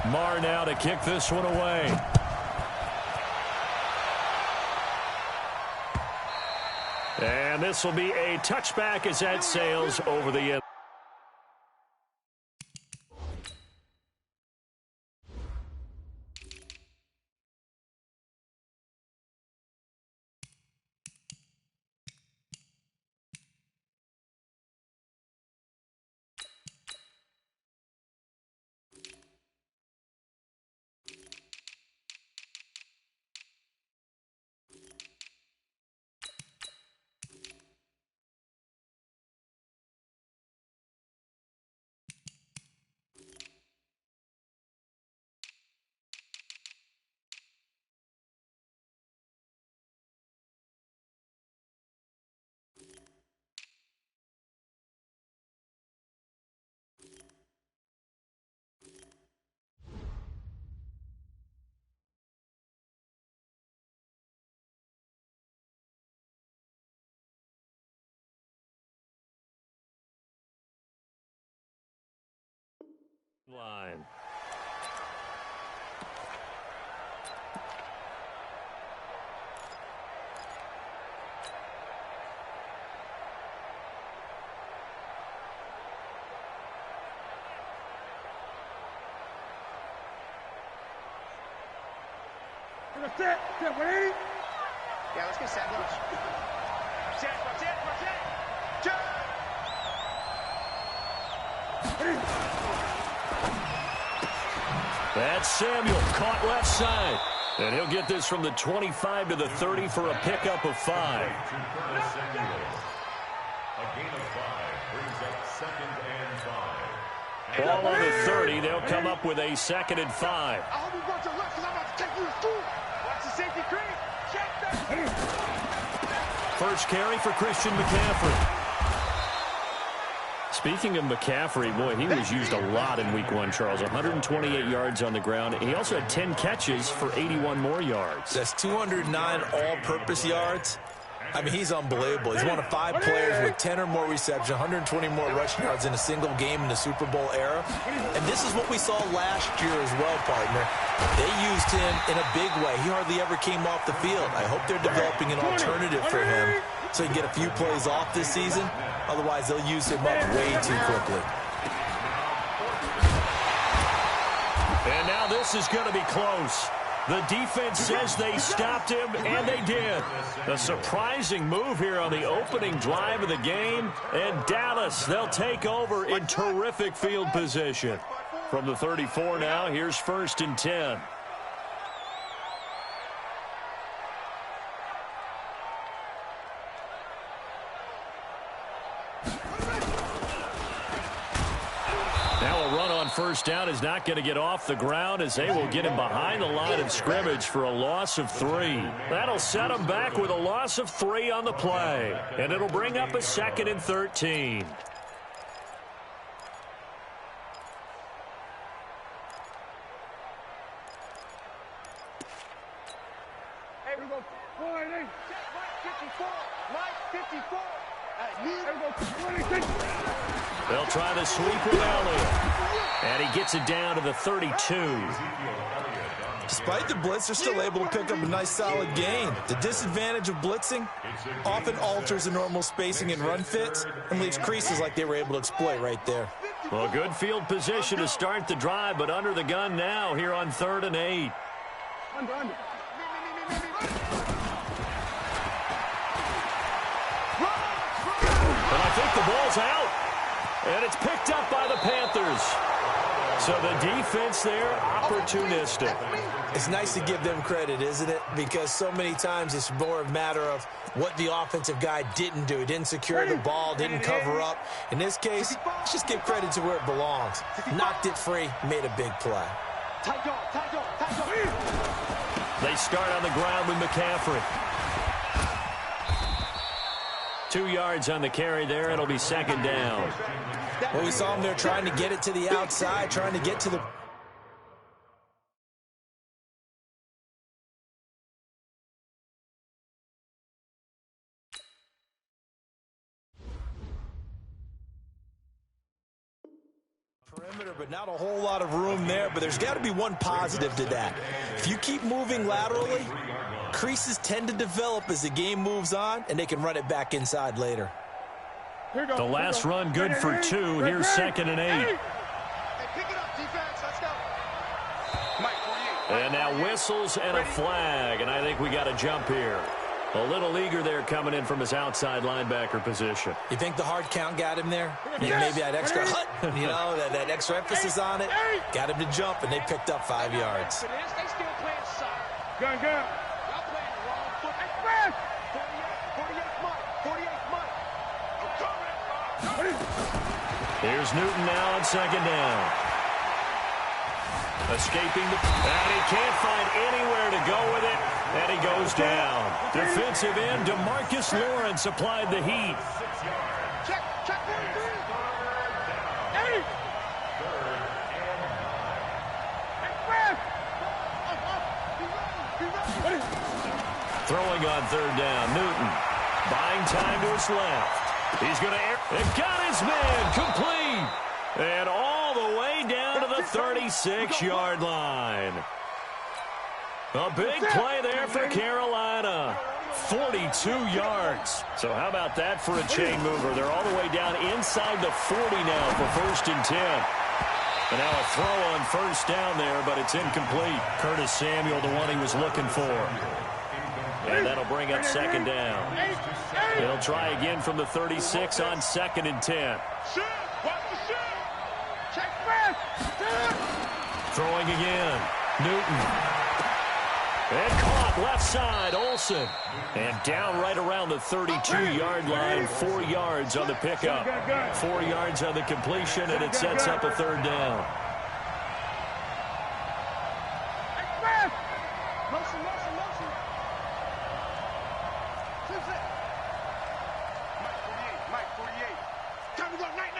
Marr now to kick this one away. And this will be a touchback as that sails over the end. Line. Set, 180. Yeah, let's get set. Set. That's Samuel caught left side. And he'll get this from the 25 to the 30 for a pickup of 5. A gain of 5 brings up 2nd and 5. Ball on the 30. They'll come up with a 2nd and 5. I hope you brought your left because I'm about to take you to school. Watch the safety cream. Check that. First carry for Christian McCaffrey. Speaking of McCaffrey, boy, he was used a lot in week 1, Charles. 128 yards on the ground. He also had 10 catches for 81 more yards. That's 209 all-purpose yards. I mean, he's unbelievable. He's one of 5 players with 10 or more receptions, 120 more rushing yards in a single game in the Super Bowl era. And this is what we saw last year as well, partner. They used him in a big way. He hardly ever came off the field. I hope they're developing an alternative for him so he can get a few plays off this season. Otherwise, they'll use him up way too quickly. And now this is going to be close. The defense says they stopped him, and they did. A surprising move here on the opening drive of the game. And Dallas, they'll take over in terrific field position. From the 34 now, here's 1st and 10. First down is not going to get off the ground as they will get him behind the line of scrimmage for a loss of 3. That'll set him back with a loss of 3 on the play. And it'll bring up a 2nd and 13. Hey, we go 480. 54. 54. They'll try the sweep with Elliott. And he gets it down to the 32. Despite the blitz, they're still able to pick up a nice solid gain. The disadvantage of blitzing often alters the normal spacing and run fits and leaves creases like they were able to exploit right there. Well, good field position to start the drive, but under the gun now here on 3rd and 8. Under. And I think the ball's out. And it's picked up by the Panthers. So the defense there, opportunistic. It's nice to give them credit, isn't it? Because so many times it's more a matter of what the offensive guy didn't do. He didn't secure the ball, didn't cover up. In this case, let's just give credit to where it belongs. Knocked it free, made a big play. They start on the ground with McCaffrey. 2 yards on the carry there. It'll be 2nd down. Well, we saw him there trying to get it to the outside, trying to get to the... perimeter, but not a whole lot of room there. But there's got to be one positive to that. If you keep moving laterally, creases tend to develop as the game moves on, and they can run it back inside later. The last run good for 2. Here's 2nd and 8. Hey, pick it up, defense. Let's go. Mike, 48. And now whistles and a flag, and I think we got a jump here. A little eager there coming in from his outside linebacker position. You think the hard count got him there? Yeah, maybe that extra hut, you know, that extra emphasis on it. Got him to jump, and they picked up 5 yards. They still playing soccer. Gun. Y'all playing the wrong foot. Express! 48 Mike. 48 Mike. I'm coming. Here's Newton now on 2nd down. Escaping and he can't find anywhere to go with it, and he goes down. Defensive end DeMarcus Lawrence applied the heat. Check 43. Hey! Express! Throwing on 3rd down, Newton buying time to his left. He's going to air and got his man complete, and all the way down to the 36-yard line. A big play there for Carolina. 42 yards. So how about that for a chain mover? They're all the way down inside the 40 now for 1st and 10. And now a throw on 1st down there, but it's incomplete. Curtis Samuel, the one he was looking for. And that'll bring up 2nd down. He'll try again from the 36 on 2nd and 10. Throwing again. Newton. And caught left side, Olsen. And down right around the 32-yard line, 4 yards on the pickup. 4 yards on the completion, and it sets up a 3rd down. Motion. Mike 48. Time to go, night.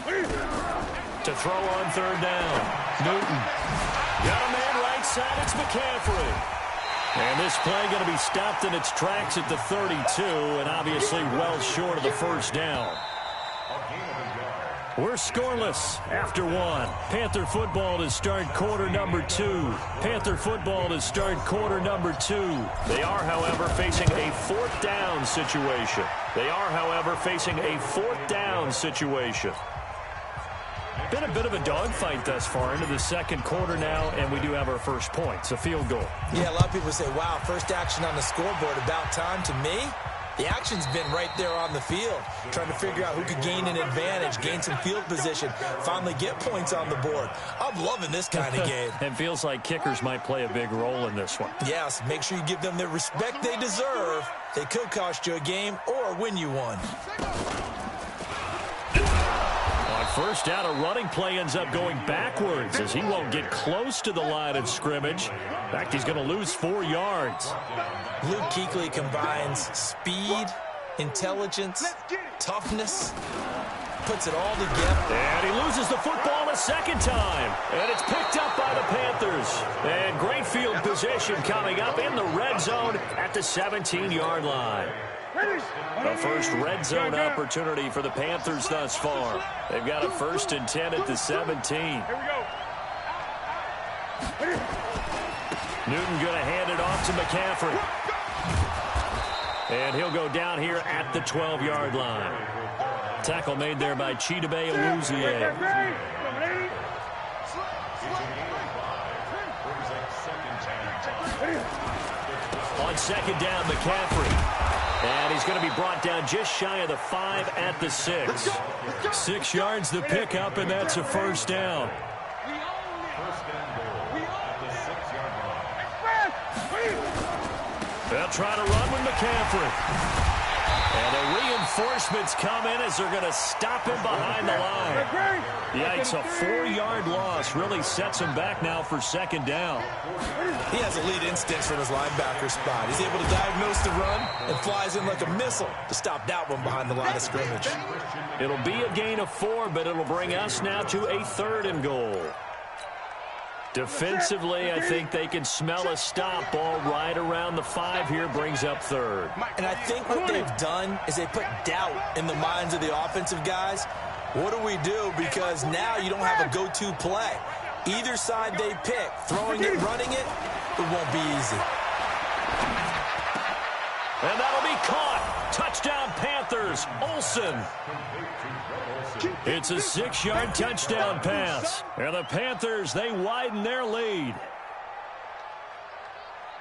Great. To throw on 3rd down. Newton. Got a man right side. It's McCaffrey. And this play going to be stopped in its tracks at the 32, and obviously well short of the 1st down. We're scoreless after 1. Panther football to start quarter number 2. Panther football to start quarter number 2. They are, however, facing a 4th down situation. Been a bit of a dogfight thus far into the 2nd quarter now, and we do have our first points, a field goal. Yeah, a lot of people say, wow, first action on the scoreboard, about time. To me, the action's been right there on the field, trying to figure out who could gain an advantage, gain some field position, finally get points on the board. I'm loving this kind of game. It feels like kickers might play a big role in this one. Yes, make sure you give them the respect they deserve. They could cost you a game or win you one. First down, a running play ends up going backwards as he won't get close to the line of scrimmage. In fact, he's going to lose 4 yards. Luke Kuechly combines speed, intelligence, toughness, puts it all together. And he loses the football a 2nd time. And it's picked up by the Panthers. And great field position coming up in the red zone at the 17-yard line. The first red zone opportunity for the Panthers thus far. They've got a 1st and 10 at the 17. Here we go. Newton going to hand it off to McCaffrey. And he'll go down here at the 12-yard line. Tackle made there by Chidobe Awuzie. On 2nd down, McCaffrey. And he's going to be brought down just shy of the 5 at the 6. 6 yards the pickup, and that's a 1st down. They'll try to run with McCaffrey. And the reinforcements come in as they're going to stop him behind the line. Yikes, a 4-yard loss really sets him back now for 2nd down. He has elite instincts from his linebacker spot. He's able to diagnose the run and flies in like a missile to stop that one behind the line of scrimmage. It'll be a gain of 4, but it'll bring us now to a 3rd and goal. Defensively, I think they can smell a stop ball right around the 5 here, brings up 3rd. And I think what they've done is they put doubt in the minds of the offensive guys. What do we do? Because now you don't have a go-to play. Either side they pick, throwing it, running it, it won't be easy. And that'll be caught. Touchdown, Panthers. Olsen. It's a 6-yard touchdown pass. And the Panthers, they widen their lead.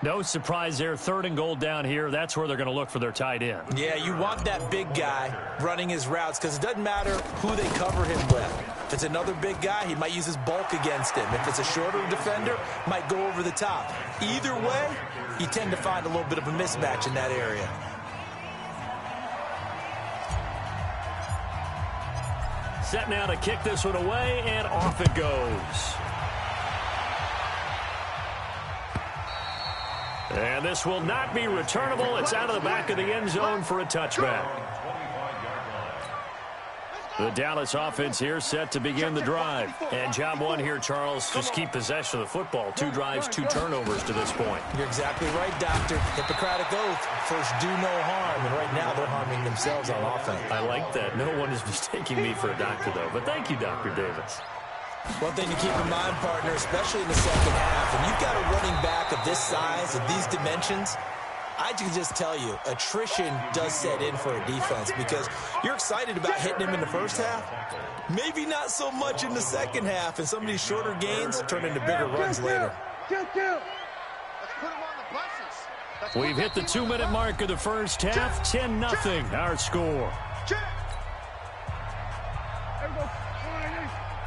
No surprise there. 3rd and goal down here. That's where they're going to look for their tight end. Yeah, you want that big guy running his routes because it doesn't matter who they cover him with. If it's another big guy, he might use his bulk against him. If it's a shorter defender, might go over the top. Either way, you tend to find a little bit of a mismatch in that area. Set now to kick this one away, and off it goes. And this will not be returnable. It's out of the back of the end zone for a touchback. The Dallas offense here set to begin the drive. And job one here, Charles, just keep possession of the football. 2 drives, 2 turnovers to this point. You're exactly right, Doctor. Hippocratic oath. First, do no harm. And right now, they're harming themselves on offense. I like that. No one is mistaking me for a doctor, though. But thank you, Dr. Davis. One thing to keep in mind, partner, especially in the second half, when you've got a running back of this size, of these dimensions, I can just tell you, attrition does set in for a defense because you're excited about hitting him in the first half. Maybe not so much in the second half, and some of these shorter gains turn into bigger runs later. Let's put him on the buses. We've hit the 2-minute mark of the first half. 10-0 our score.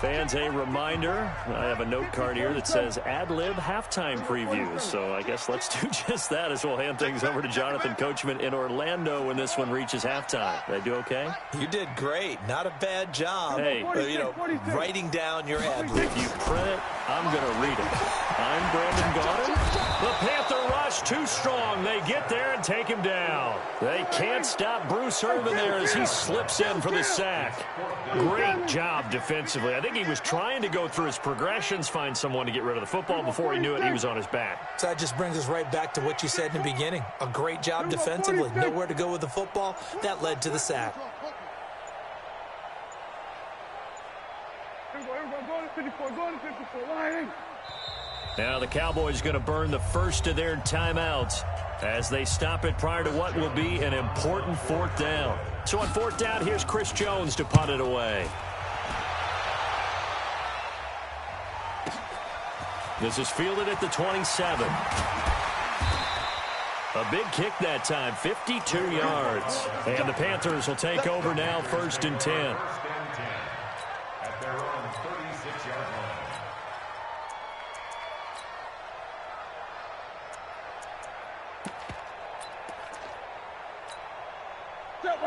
Fans, a reminder, I have a note card here that says ad-lib halftime previews. So I guess let's do just that as we'll hand things over to Jonathan Coachman in Orlando when this one reaches halftime. Did I do okay? You did great. Not a bad job. Hey. Writing down your ad-libs. If you print it, I'm going to read it. I'm Brandon Gaudin. The Panther rush too strong. They get there and take him down. They can't stop Bruce Irvin there as he slips in for the sack. Great job defensively. I think he was trying to go through his progressions, find someone to get rid of the football. Before he knew it, he was on his back. So that just brings us right back to what you said in the beginning. A great job defensively. Nowhere to go with the football. That led to the sack. Now the Cowboys going to burn the first of their timeouts as they stop it prior to what will be an important 4th down. So on 4th down, here's Chris Jones to punt it away. This is fielded at the 27. A big kick that time, 52 yards. And the Panthers will take over now, 1st and 10. At their own 36-yard line.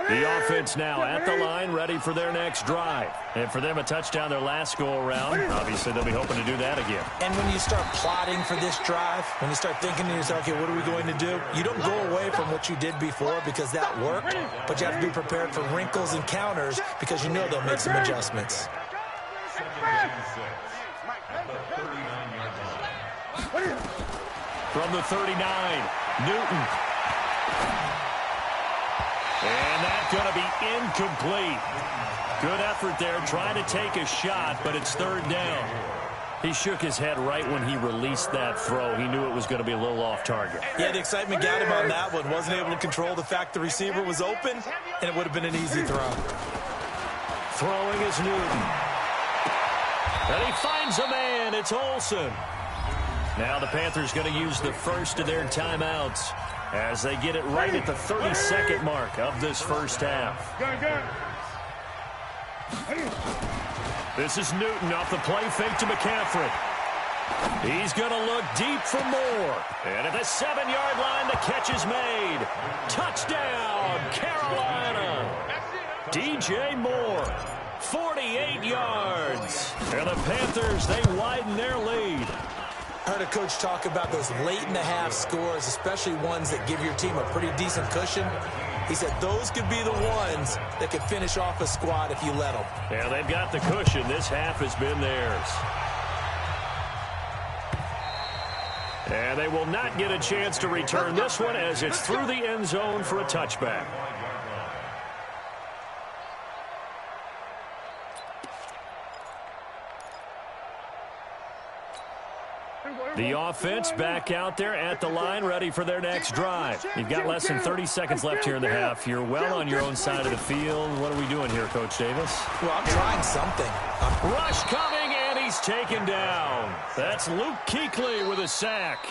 The offense now at the line, ready for their next drive. And for them, a touchdown their last go-around. Obviously, they'll be hoping to do that again. And when you start plotting for this drive, when you start thinking to yourself, okay, what are we going to do? You don't go away from what you did before because that worked, but you have to be prepared for wrinkles and counters because you know they'll make some adjustments. From the 39, Newton. And that's going to be incomplete. Good effort there, trying to take a shot, but it's 3rd down. He shook his head right when he released that throw. He knew it was going to be a little off target. Yeah, the excitement got him on that one. Wasn't able to control the fact the receiver was open, and it would have been an easy throw. Throwing is Newton. And he finds a man. It's Olsen. Now the Panthers going to use the first of their timeouts as they get it right at the 32nd mark of this first half. This is Newton off the play fake to McCaffrey. He's going to look deep for more. And at the 7-yard line, the catch is made. Touchdown, Carolina. DJ Moore, 48 yards. And the Panthers, they widen their lead. I heard a coach talk about those late-in-the-half scores, especially ones that give your team a pretty decent cushion. He said those could be the ones that could finish off a squad if you let them. Yeah, they've got the cushion. This half has been theirs. And they will not get a chance to return this one as it's through the end zone for a touchback. The offense back out there at the line, ready for their next drive. You've got less than 30 seconds left here in the half. You're well on your own side of the field. What are we doing here, Coach Davis? Well, I'm trying something. Rush coming, and he's taken down. That's Luke Kuechly with a sack.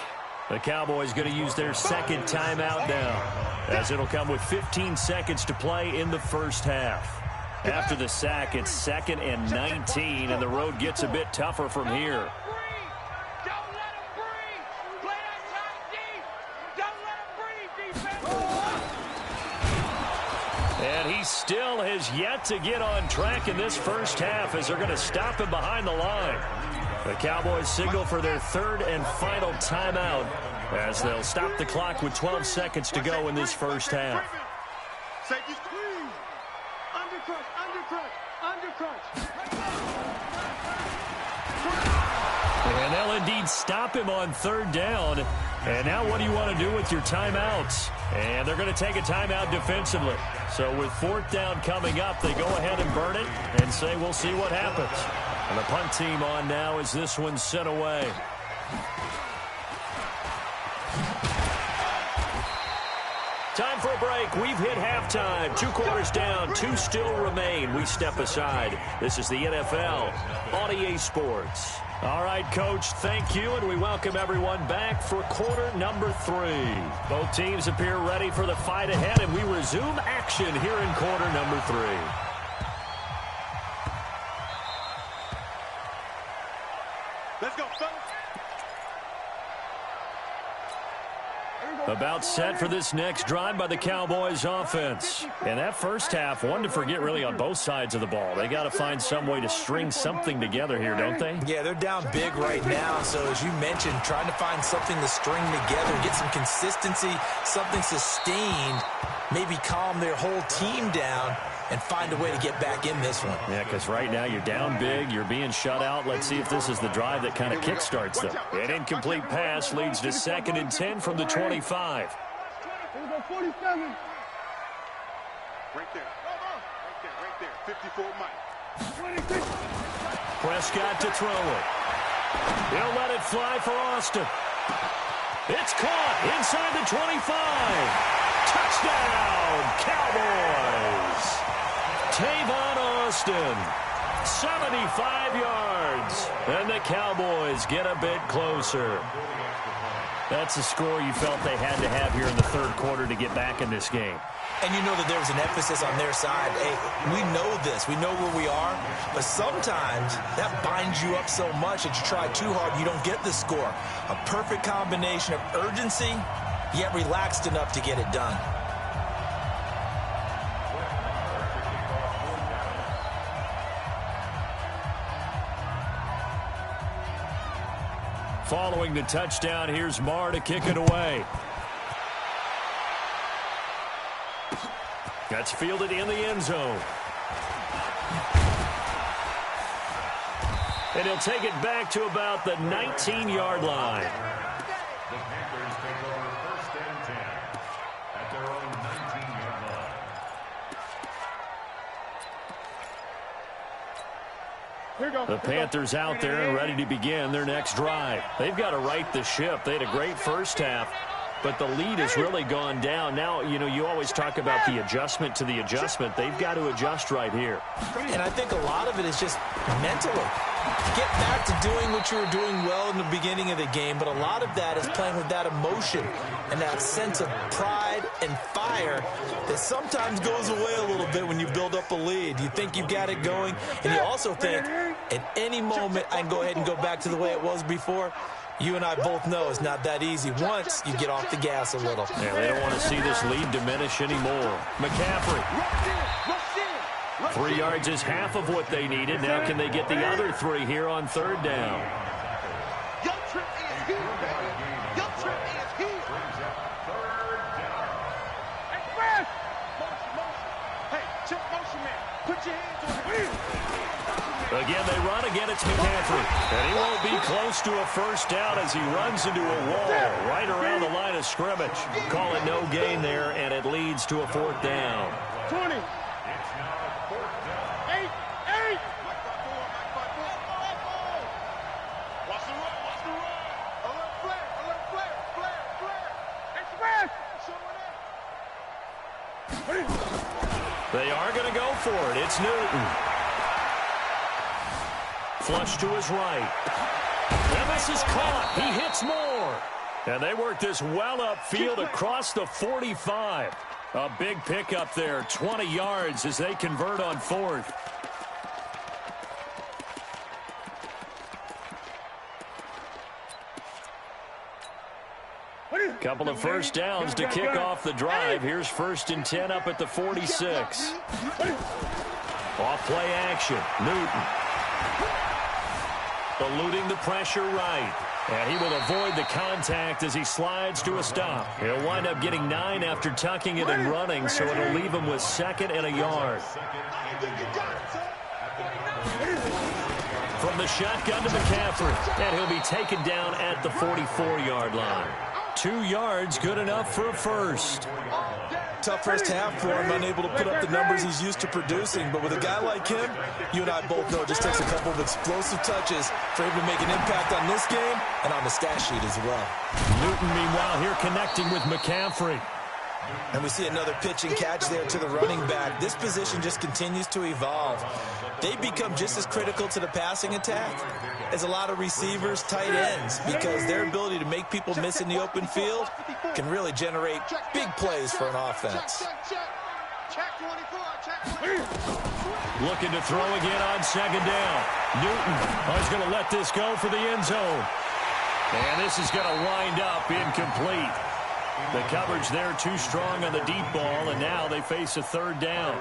The Cowboys going to use their second timeout now, as it'll come with 15 seconds to play in the first half. After the sack, it's 2nd and 19, and the road gets a bit tougher from here. And he still has yet to get on track in this first half, as they're going to stop him behind the line. The Cowboys signal for their 3rd and final timeout, as they'll stop the clock with 12 seconds to go in this first half. Safety squeeze. Undercrunch. And they'll indeed stop him on 3rd down. And now what do you want to do with your timeouts? And they're going to take a timeout defensively. So with 4th down coming up, they go ahead and burn it and say we'll see what happens. And the punt team on now as this one's sent away. Time for a break. We've hit halftime. 2 quarters down. 2 still remain. We step aside. This is the NFL on EA Sports. All right, Coach, thank you, and we welcome everyone back for quarter number 3. Both teams appear ready for the fight ahead, and we resume action here in quarter number 3. Let's go, fellas. About set for this next drive by the Cowboys offense. And that first half, one to forget really on both sides of the ball. They got to find some way to string something together here, don't they? Yeah, they're down big right now. So as you mentioned, trying to find something to string together, get some consistency, something sustained, maybe calm their whole team down and find a way to get back in this one. Yeah, because right now you're down big, you're being shut out. Let's see if this is the drive that kind of kickstarts them. An incomplete pass leads to 2nd and 10 from the 25. Here we go, 47. Right there. 54 Mike. 26. Prescott to throw it. He'll let it fly for Austin. It's caught inside the 25. Touchdown, Cowboys. Tavon Austin, 75 yards. And the Cowboys get a bit closer. That's a score you felt they had to have here in the 3rd quarter to get back in this game. And you know that there was an emphasis on their side. Hey, we know this. We know where we are. But sometimes that binds you up so much that you try too hard, you don't get the score. A perfect combination of urgency, yet relaxed enough to get it done. Following the touchdown, here's Marr to kick it away. That's fielded in the end zone. And he'll take it back to about the 19-yard line. The Panthers take over 1st and 10 at their own 19-yard line. Here we go. The Panthers out there and ready to begin their next drive. They've got to right the ship. They had a great first half, but the lead has really gone down. Now, you know, you always talk about the adjustment to the adjustment. They've got to adjust right here. And I think a lot of it is just mentally. Get back to doing what you were doing well in the beginning of the game, but a lot of that is playing with that emotion and that sense of pride and fire that sometimes goes away a little bit when you build up a lead. You think you've got it going, and you also think at any moment I can go ahead and go back to the way it was before. You and I both know it's not that easy once you get off the gas a little. Yeah, they don't want to see this lead diminish anymore. McCaffrey. 3 yards is half of what they needed. Now can they get the other 3 here on 3rd down? Your trip is here, baby. Your trip is here. Express. Motion. Hey, check motion, man. Put your hands on it. Again, they run. Again, it's McCaffrey. And he won't be close to a first down as he runs into a wall right around the line of scrimmage. Call it no gain there, and it leads to a 4th down. 20. 8. Watch the run. for it. It's Newton. Flush to his right. And this is caught. He hits more. And they work this well upfield across the 45. A big pickup there, 20 yards as they convert on fourth. Couple of first downs to kick off the drive. Here's 1st and 10 up at the 46. Off play action. Newton. Eluding the pressure right. And he will avoid the contact as he slides to a stop. He'll wind up getting 9 after tucking it and running, so it'll leave him with 2nd and a yard. From the shotgun to McCaffrey. And he'll be taken down at the 44-yard line. 2 yards, good enough for a first. Tough first half for him, unable to put up the numbers he's used to producing. But with a guy like him, you and I both know it just takes a couple of explosive touches for him to make an impact on this game and on the stat sheet as well. Newton, meanwhile, here connecting with McCaffrey. And we see another pitch and catch there to the running back. This position just continues to evolve. They become just as critical to the passing attack as a lot of receivers, tight ends, because their ability to make people miss in the open field can really generate big plays for an offense. Looking to throw again on 2nd down. Newton is going to let this go for the end zone. And this is going to wind up incomplete. The coverage there too strong on the deep ball, and now they face a 3rd down.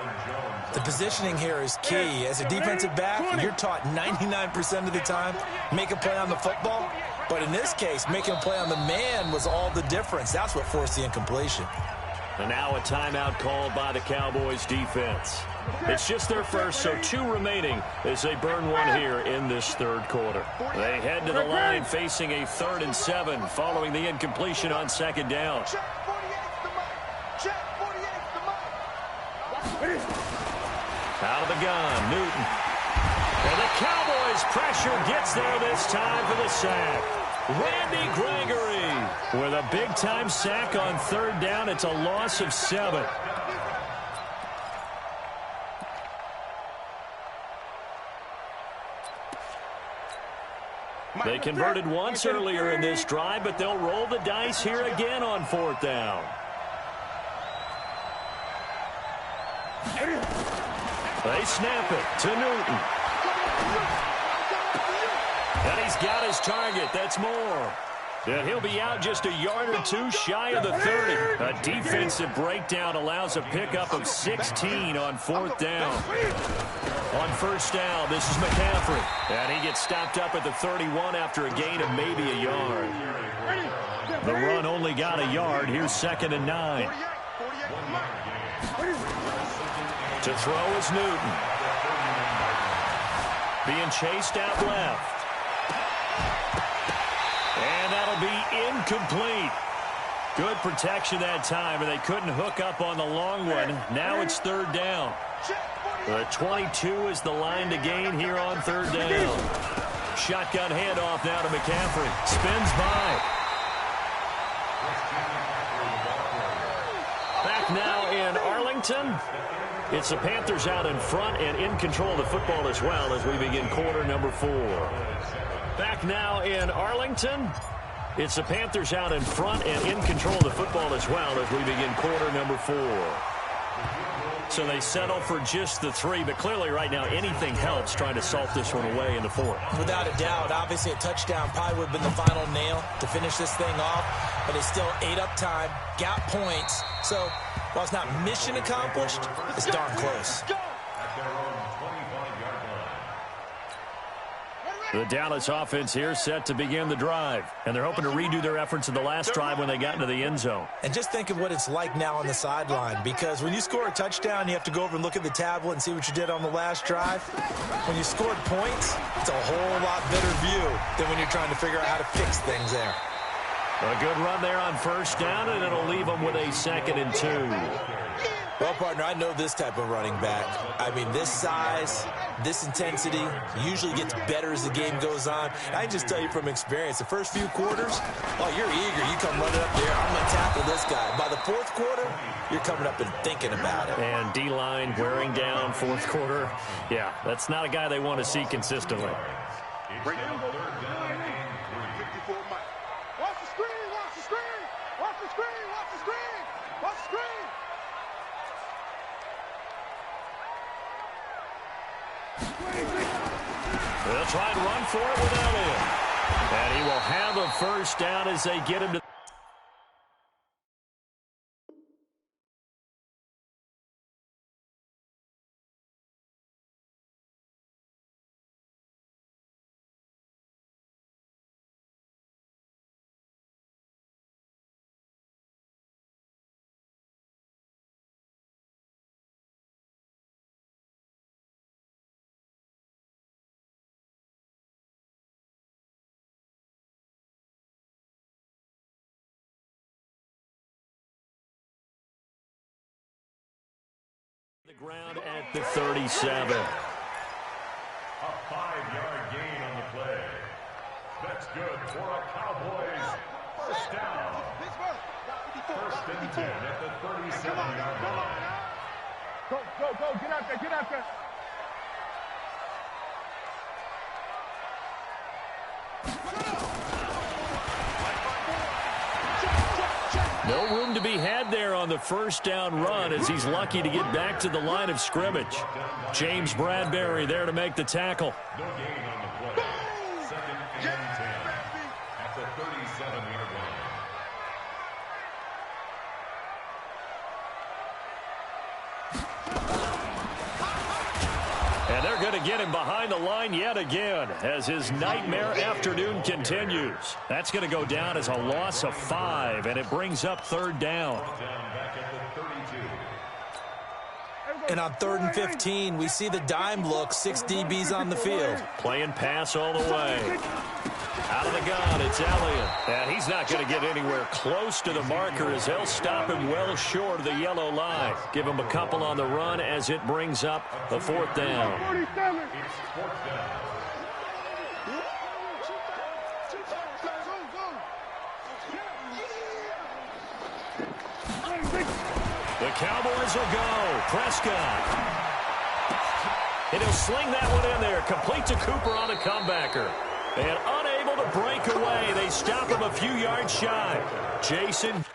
The positioning here is key. As a defensive back, you're taught 99% of the time, make a play on the football. But in this case, making a play on the man was all the difference. That's what forced the incompletion. And now a timeout called by the Cowboys defense. It's just their first, so 2 remaining as they burn one here in this 3rd quarter. They head to the line facing a 3rd and 7 following the incompletion on 2nd down. Out of the gun, Newton. And the Cowboys pressure gets there this time for the sack. Randy Gregory with a big-time sack on 3rd down. It's a loss of 7. They converted once earlier in this drive, but they'll roll the dice here again on 4th down. They snap it to Newton. And he's got his target. That's more. And he'll be out just a yard or 2 shy of the 30. A defensive breakdown allows a pickup of 16 on 4th down. On 1st down, this is McCaffrey. And he gets stopped up at the 31 after a gain of maybe a yard. The run only got a yard. Here's 2nd and 9. To throw is Newton. Being chased out left. And that'll be incomplete. Good protection that time, and they couldn't hook up on the long one. Now it's 3rd down. The 22 is the line to gain here on 3rd down. Shotgun handoff now to McCaffrey. Spins by. Back now in Arlington. It's the Panthers out in front and in control of the football as well as we begin quarter number 4. Back now in Arlington. It's the Panthers out in front and in control of the football as well as we begin quarter number 4. So they settle for just the 3, but clearly right now anything helps trying to salt this one away in the 4th. Without a doubt, obviously a touchdown probably would have been the final nail to finish this thing off, but it's still ate up time, got points. So while it's not mission accomplished, it's darn close. The Dallas offense here set to begin the drive. And they're hoping to redo their efforts in the last drive when they got into the end zone. And just think of what it's like now on the sideline, because when you score a touchdown, you have to go over and look at the tablet and see what you did on the last drive. When you scored points, it's a whole lot better view than when you're trying to figure out how to fix things there. A good run there on first down, and it'll leave them with a 2nd and 2. Well, partner, I know this type of running back. I mean, this size, this intensity usually gets better as the game goes on. I can just tell you from experience, the first few quarters, oh, you're eager. You come running up there, I'm going to tackle this guy. By the fourth quarter, you're coming up and thinking about it. And D-line wearing down fourth quarter. Yeah, that's not a guy they want to see consistently. Bring him. 54 Mike. Watch the screen, watch the screen. Watch the screen, watch the screen. Watch the screen. They'll try and run for it with Elliott. And he will have a first down as they get him to the ground at the 37. A 5-yard gain on the play. That's good for a Cowboys first down. First and 10 at the 37-yard line. Go, get out there, get out there. No room to be had there on the first down run as he's lucky to get back to the line of scrimmage. James Bradbury there to make the tackle. No gain on the play. Second and 10 at the 37-yard line. And they're going to get him behind the line yet again as his nightmare afternoon continues. That's going to go down as a loss of 5, and it brings up 3rd down. Back at the 32. And on 3rd and 15, we see the dime look, 6 DBs on the field. Playing pass all the way. Out of the gun, it's Elliott. And he's not going to get anywhere close to the marker as they'll stop him well short of the yellow line. Give him a couple on the run as it brings up a 4th down. 47. It's 4th down. The Cowboys will go. Prescott. And he'll sling that one in there. Complete to Cooper on a comebacker. And unable to break away. They stop him a few yards shy. Jason.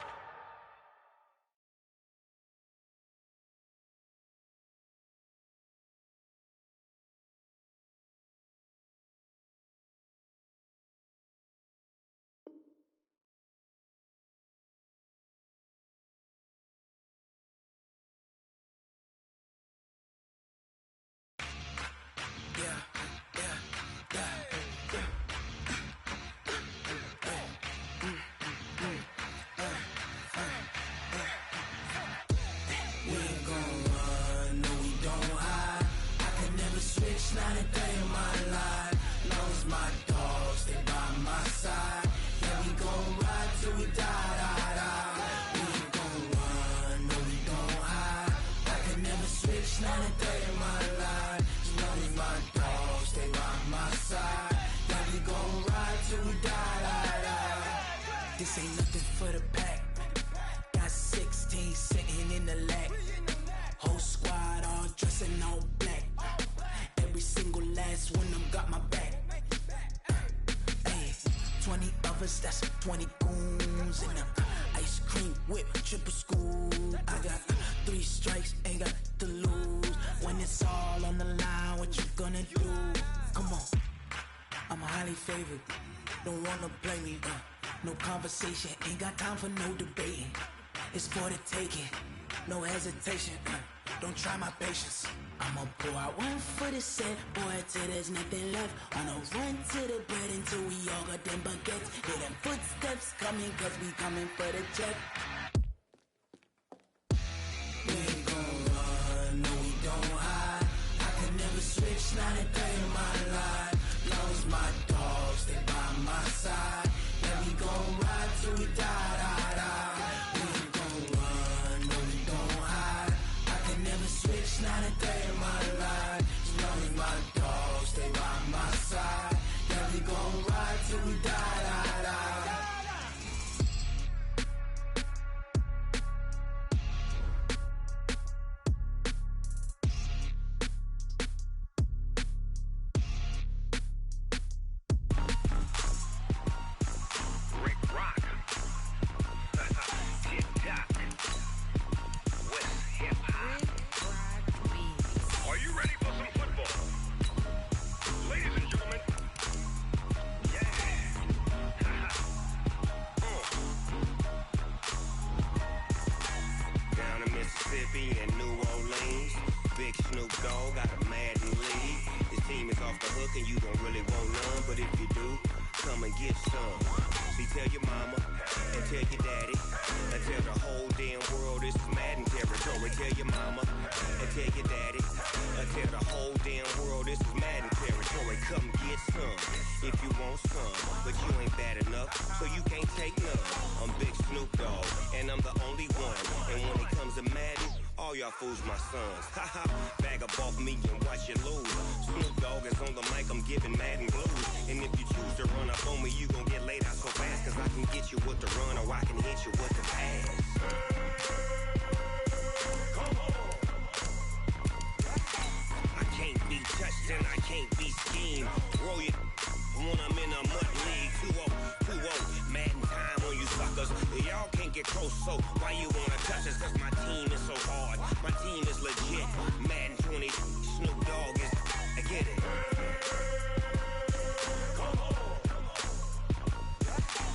This ain't nothing for the pack. Got 16 sitting in the lap. Whole squad all dressing all black. Every single last one of them got my back. Hey, 20 of us, that's 20 goons in them. Ice cream whip, triple scoop. I got 3 strikes, ain't got to lose. When it's all on the line, what you gonna do? Come on, I'm highly favored. Don't wanna play me, no conversation, ain't got time for no debating. It's for the taking, no hesitation, don't try my patience. I'ma pour out one for the set, boy, till there's nothing left. On a run to the bread until we all got them baguettes. Hear them footsteps coming, cause we coming for the check. We ain't gon' run, no we don't hide. I can never switch, not a day in my life. Long as my dogs, they by my side. Yeah, we gon' ride till we hook and you don't really want none, but if you do, come and get some. See, tell your mama and tell your daddy and tell the whole damn world this is Madden territory. Tell your mama and tell your daddy and tell the whole damn world this is Madden territory. Come get some if you want some, but you ain't bad enough, so you can't take none. I'm Big Snoop Dogg, and I'm the only one. And when it comes to Madden, all y'all fools my sons. Haha, bag up off me and watch you lose. Snoop Dogg is on the mic, I'm giving Madden blues. And if you choose to run up on me, you gon' get laid out so fast, cause I can get you with the run or I can hit you with the pass. I can't be touched and I can't be schemed. Roll you when I'm in a mud league. 2-0, Madden time on you suckers. Y'all can't get close, so why you wanna touch us? Cause my team is so hard. My team is legit. Madden 20, Snoop Dogg is, I get it.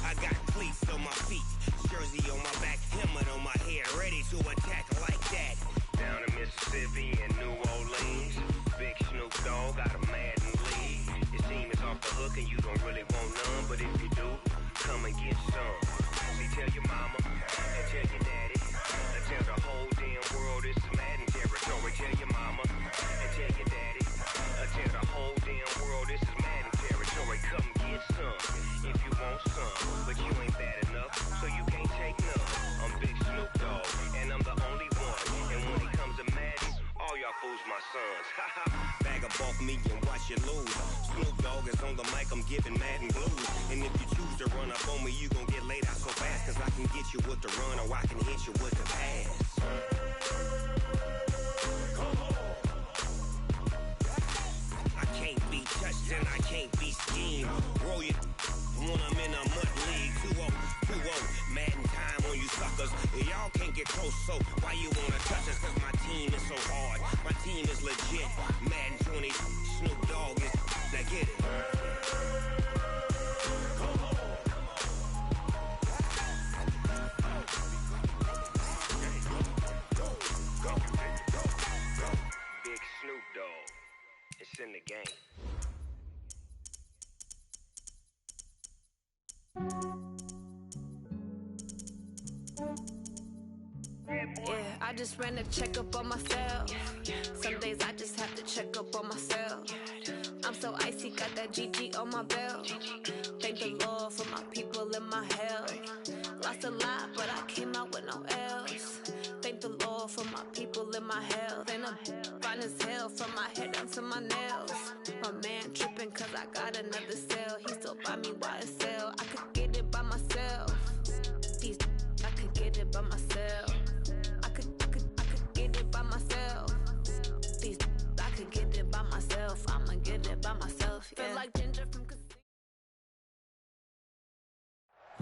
I got cleats on my feet, jersey on my back, helmet on my head, ready to attack like that. Down in Mississippi and New Orleans, Big Snoop Dogg got a Madden league. Your team is off the hook and you don't really want none, but if you do, come and get some. See, tell your mama and tell your daddy and tell the whole damn world this is Madden territory. Tell your mama and tell your daddy and tell the whole damn world this is Madden territory. Come get some if you want some, but you ain't bad enough, so you can't take none. I'm Big Snoop Dogg, and I'm the only one. And when it comes to Madden, all y'all fools my sons. Haha, bag up off me and watch you lose. Snoop Dogg is on the mic, I'm giving Madden blues. And if you choose to run up on me, you gon' get laid out so fast, cause I can get you with the run or I can hit you with the pass. I can't be touched and I can't be schemed. Roll you when I'm in a mud league. 2-0, Madden time on you suckers. Y'all can't get close, so why you wanna touch us? Cause my team is so hard. My team is legit. Madden 20, Snoop Dogg is, now get it. Big Snoop Dogg, it's in the game. Yeah, I just ran a checkup on myself. Some days I just have to check up on myself. I'm so icy, got that GG on my belt. Thank the Lord for my people and my health. Lost a lot, but I came out with no else. Thank the Lord for my people and my health. And I'm fine as hell from my head down to my nails. My man tripping cause I got another cell. He still buy me YSL. I could get it by myself. These I could get it by myself. I could get it by myself. These I could get it by myself. I'ma get it by myself. Yeah. Feel like ginger from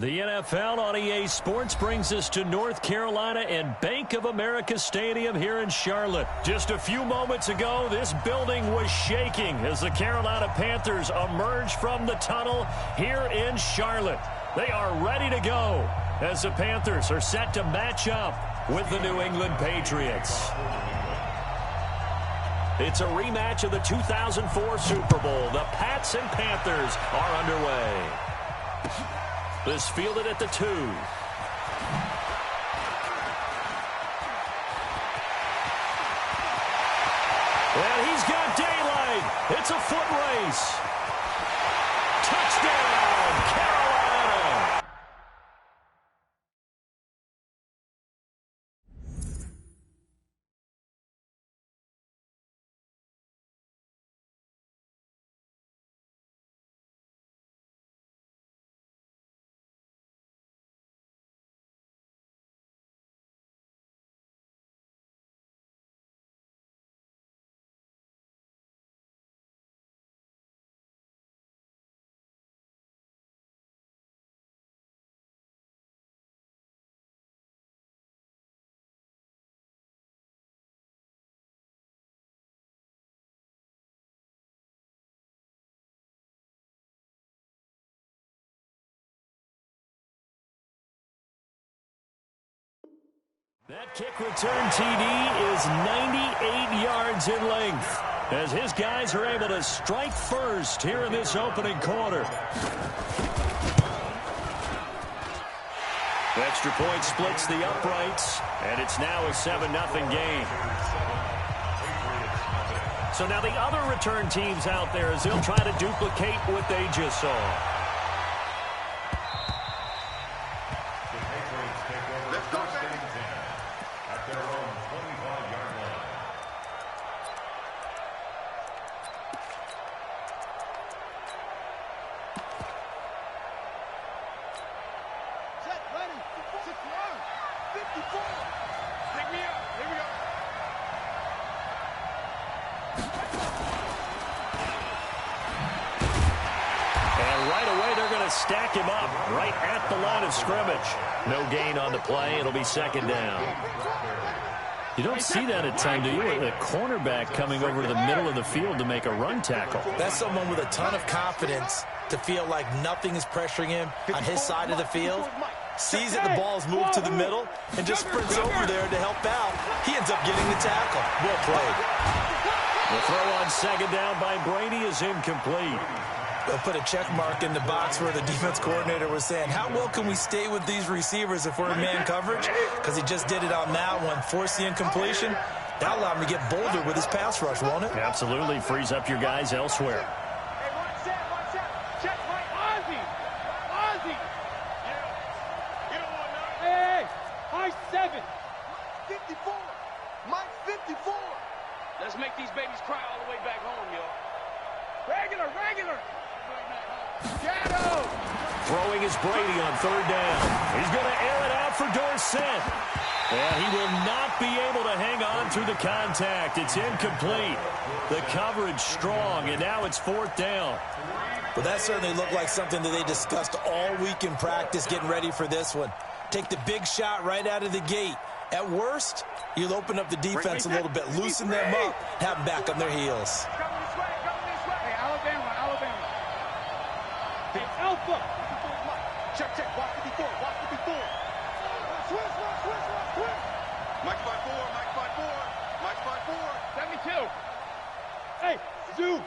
The NFL on EA Sports brings us to North Carolina and Bank of America Stadium here in Charlotte. Just a few moments ago, this building was shaking as the Carolina Panthers emerged from the tunnel here in Charlotte. They are ready to go as the Panthers are set to match up with the New England Patriots. It's a rematch of the 2004 Super Bowl. The Pats and Panthers are underway. This fielded at the 2. And he's got daylight. It's a foot race. Touchdown, Carolina. That kick return TD is 98 yards in length. as his guys are able to strike first here in this opening quarter. The extra point splits the uprights, and it's now a 7-0 game. So now the other return teams out there as they'll try to duplicate what they just saw. Let's go, baby. At their own 25-yard line. Set, ready. 6-1. 54. Take me out. Here we go. And right away, they're going to stack him up right at the line of scrimmage. No gain on the play. It'll be second down. You don't see that at times, do you? A cornerback coming over to the middle of the field to make a run tackle. That's someone with a ton of confidence to feel like nothing is pressuring him on his side of the field. Sees that the ball's moved to the middle and just sprints over there to help out. He ends up getting the tackle. Well played. The throw on second down by Brady is incomplete. They'll put a check mark in the box where the defense coordinator was saying, how well can we stay with these receivers if we're in man coverage? Because he just did it on that one, forced the incompletion. That'll allow him to get bolder with his pass rush, won't it? Absolutely. Frees up your guys elsewhere. Hey, watch that. Check right. Ozzy. You don't want none. Hey, high 7. 54. Mike 54. Let's make these babies cry all the way back home, yo. Regular. Shadow. Throwing is Brady on third down. He's going to air it out for Dorsett. And he will not be able to hang on through the contact. It's incomplete. The coverage strong, and now it's fourth down. But that certainly looked like something that they discussed all week in practice getting ready for this one. Take the big shot right out of the gate. At worst, you'll open up the defense a little bit, loosen them up, have them back on their heels. Come this way. Hey, Alabama. Hey, Alpha. Check. Watch 54. Switch. Mike 5-4. 72. Hey, Zoo.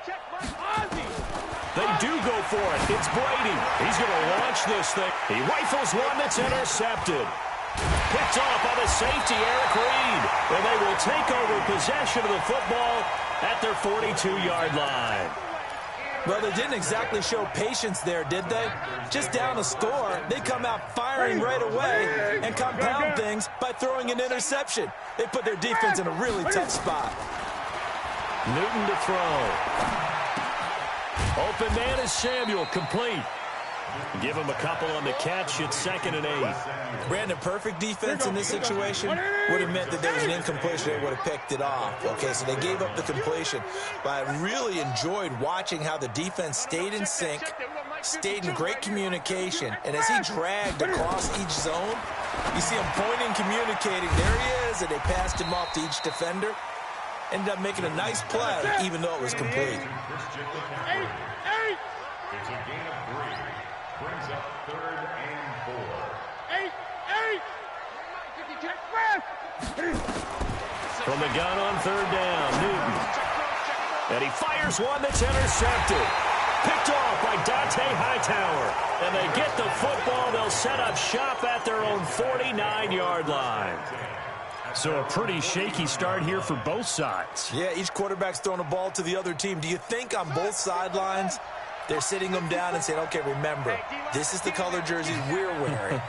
Check right. Ozzy. They do go for it. It's Brady. He's going to launch this thing. He rifles one that's intercepted. Picked off by the safety, Eric Reed. And they will take over possession of the football at their 42-yard line. Well, they didn't exactly show patience there, did they? Just down a score, they come out firing right away and compound things by throwing an interception. They put their defense in a really tough spot. Newton to throw. Open man is Samuel, complete. Give him a couple on the catch. It's 2nd and 8. Brandon, perfect defense in this situation would have meant that there was an incompletion. They would have picked it off. Okay, so they gave up the completion. But I really enjoyed watching how the defense stayed in sync, stayed in great communication. And as he dragged across each zone, you see him pointing, communicating. There he is, and they passed him off to each defender. Ended up making a nice play, even though it was complete. It's a gain of 3. Brings up 3rd and 4. 8. From the gun on third down, Newton. And he fires one that's intercepted. Picked off by Dante Hightower. And they get the football. They'll set up shop at their own 49-yard line. So a pretty shaky start here for both sides. Yeah, each quarterback's throwing a ball to the other team. Do you think on both sidelines they're sitting them down and saying, okay, remember, this is the color jerseys we're wearing.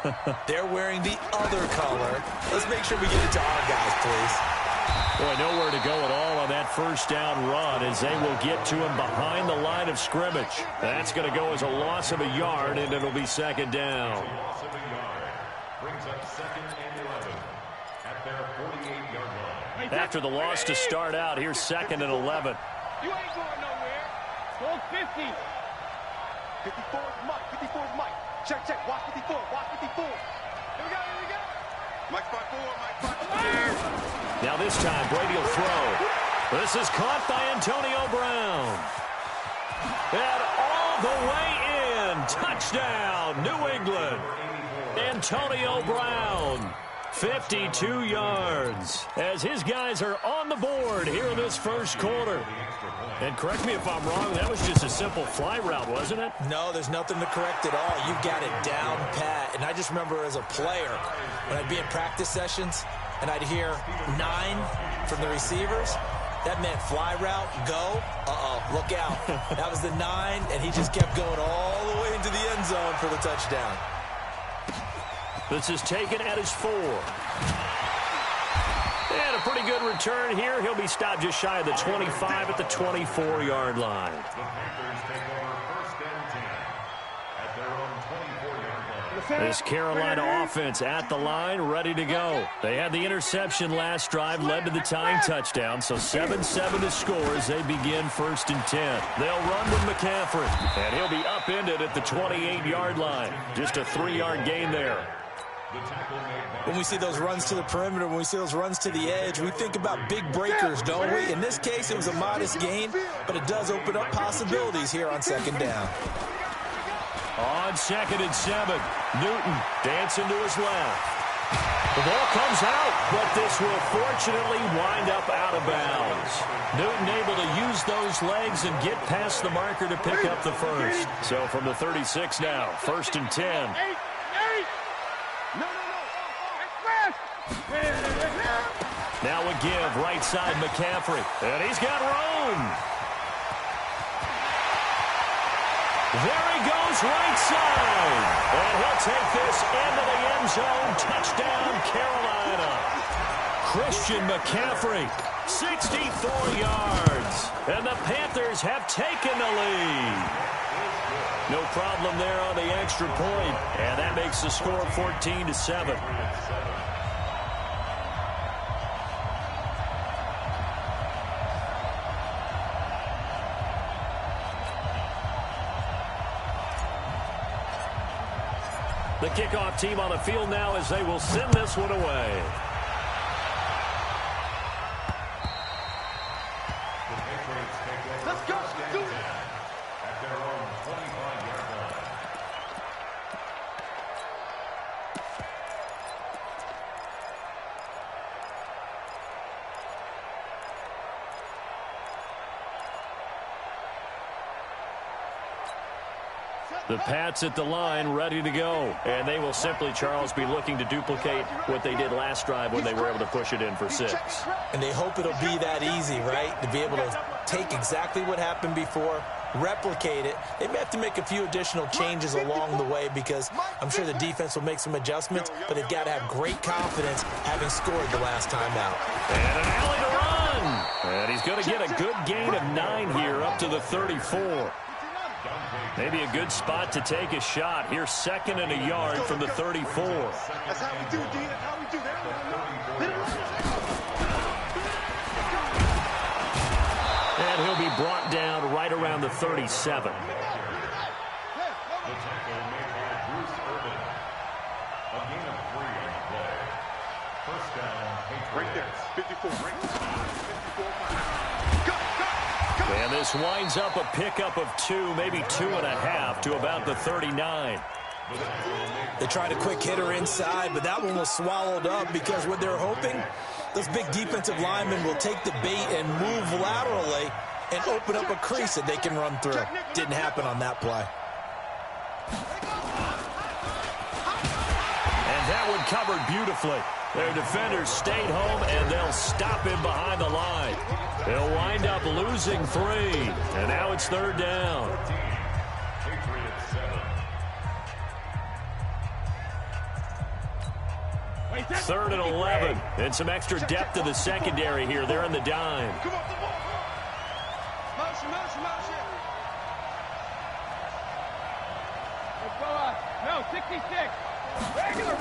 They're wearing the other color. Let's make sure we get it to our guys, please. Boy, nowhere to go at all on that first down run as they will get to him behind the line of scrimmage. That's going to go as a loss of a yard, and it'll be 2nd down. Loss of a yard. Brings up 2nd and 11 at their 48-yard line. After the loss to start out, here's 2nd and 11. You ain't going nowhere. Go 50. 54 is Mike. Check. Watch 54. Here we go. Mike 5-4. Now this time, Brady will throw. This is caught by Antonio Brown. And all the way in. Touchdown, New England. Antonio Brown. 52 yards as his guys are on the board here in this first quarter. And correct me if I'm wrong, that was just a simple fly route, wasn't it? No, there's nothing to correct at all. You've got it down pat. And I just remember as a player, when I'd be in practice sessions and I'd hear 9 from the receivers, that meant fly route, go, look out. That was the 9, and he just kept going all the way into the end zone for the touchdown. This is taken at his 4. And a pretty good return here. He'll be stopped just shy of the 25 at the 24-yard line. The Panthers take over first and 10 at their own 24-yard line. This Carolina offense at the line, ready to go. They had the interception last drive, led to the tying touchdown, so 7-7 to score as they begin first and 10. They'll run with McCaffrey, and he'll be upended at the 28-yard line. Just a 3-yard gain there. When we see those runs to the perimeter, when we see those runs to the edge, we think about big breakers, don't we? In this case, it was a modest gain, but it does open up possibilities here on second down. On 2nd and 7, Newton dancing to his left. The ball comes out, but this will fortunately wind up out of bounds. Newton able to use those legs and get past the marker to pick up the first. So from the 36 now, first and 10. Now a give, right side McCaffrey. And he's got room. There he goes, right side. And he'll take this into the end zone. Touchdown, Carolina. Christian McCaffrey, 64 yards. And the Panthers have taken the lead. No problem there on the extra point. And that makes the score 14-7. The kickoff team on the field now as they will send this one away. Let's go. Do it. At their own 25-yard line. The Pats at the line, ready to go. And they will simply, Charles, be looking to duplicate what they did last drive when they were able to push it in for 6. And they hope it'll be that easy, right? To be able to take exactly what happened before, replicate it. They may have to make a few additional changes along the way because I'm sure the defense will make some adjustments, but they've got to have great confidence having scored the last time out. And an alley to run. And he's going to get a good gain of 9 here up to the 34. Maybe a good spot to take a shot. Here's 2nd and a yard from the 34. That's how we do, D. That's how we do. And he'll be brought down right around the 37. The tackle made by Bruce Irvin. A gain of 3 on the play. First down, Patriots. Right there, 54. Right there. 54. And this winds up a pickup of 2, maybe 2.5 to about the 39. They tried a quick hitter inside, but that one was swallowed up because what they're hoping, those big defensive linemen will take the bait and move laterally and open up a crease that they can run through. Didn't happen on that play. And that one covered beautifully. Their defenders stayed home, and they'll stop him behind the line. They'll wind up losing 3, and now it's 3rd down. Patriots 3rd and 11, and some extra depth to the secondary here. They're in the dime. Come on, come on. Motion. Let's go up. No, 66. Regular.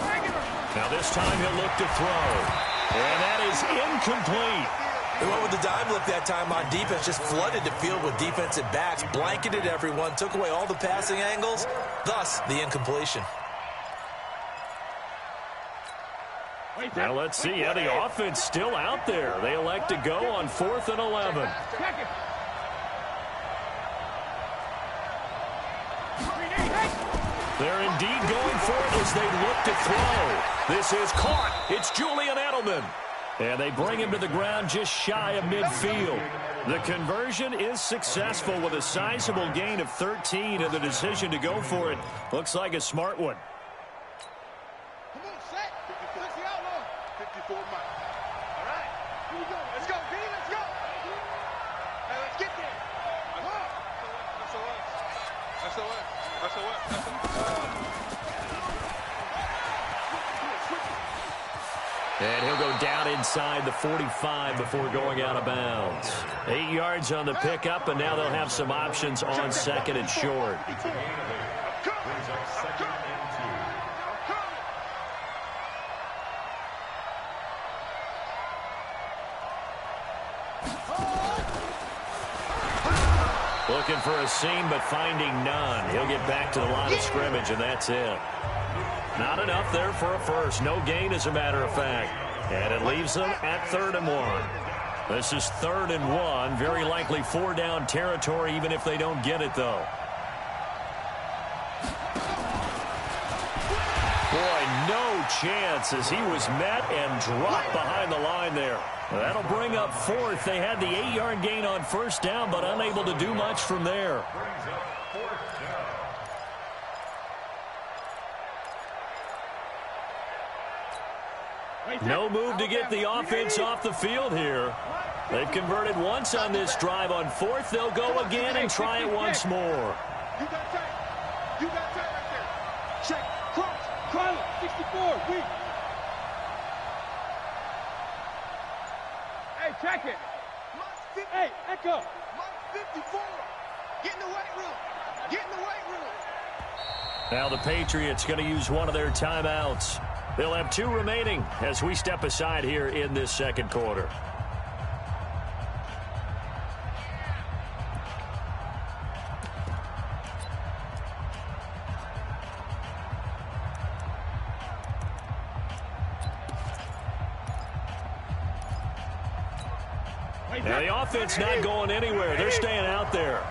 Now this time he'll look to throw. And that is incomplete. They went with the dime look that time on defense, just flooded the field with defensive backs, blanketed everyone, took away all the passing angles, thus the incompletion. Now let's see how the offense still out there. They elect to go on 4th and 11. Check it. They're indeed going for it as they look to throw. This is caught. It's Julian Edelman. And they bring him to the ground just shy of midfield. The conversion is successful with a sizable gain of 13, and the decision to go for it looks like a smart one. Come on, set. 54. Let's the outlaw. 54 Mike. All right. Here we go. Let's go, B. Let's go. Hey, let's get there. Come on. That's the one. That's the one. And he'll go down inside the 45 before going out of bounds. 8 yards on the pickup, and now they'll have some options on second and short. Looking for a seam, but finding none. He'll get back to the line of scrimmage, and that's it. Not enough there for a first. No gain, as a matter of fact. And it leaves them at 3rd and 1. This is 3rd and 1. Very likely 4-down territory, even if they don't get it, though. Boy, no chance as he was met and dropped behind the line there. That'll bring up 4th. They had the 8-yard gain on 1st down, but unable to do much from there. No move to get the offense off the field here. They've converted once on this drive. On 4th, they'll go again and try it once more. You got time. You got time right there. Check. Cross. Crowley. 64. Weak. Hey, check it. Hey, echo. 54. Get in the weight room. Get in the weight room. Now the Patriots going to use one of their timeouts. They'll have 2 remaining as we step aside here in this second quarter. Now the offense not going anywhere. They're staying out there.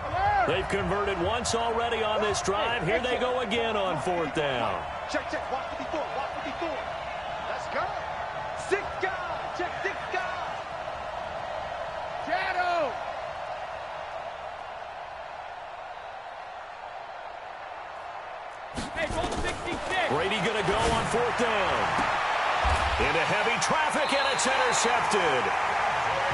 They've converted once already on this drive. Here they go again on 4th down. Check, check. Watch 54. Watch 54. Let's go. 6 guys. Check 6 guys. Shadow. Hey, roll 66. Brady going to go on 4th down. Into heavy traffic, and it's intercepted.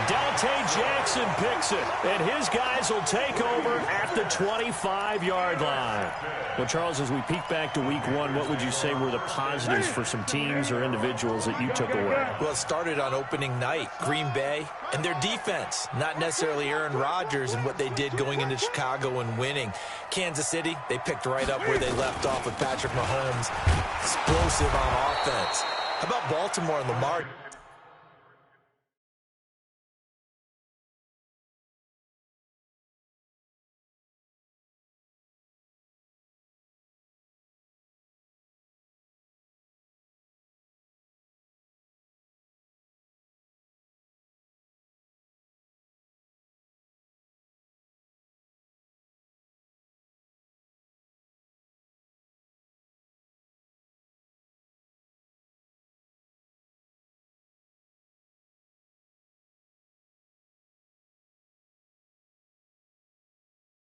Dante Jackson picks it, and his guys will take over at the 25-yard line. Well, Charles, as we peek back to week 1, what would you say were the positives for some teams or individuals that you took away? Well, it started on opening night. Green Bay and their defense, not necessarily Aaron Rodgers and what they did going into Chicago and winning. Kansas City, they picked right up where they left off with Patrick Mahomes. Explosive on offense. How about Baltimore and Lamar?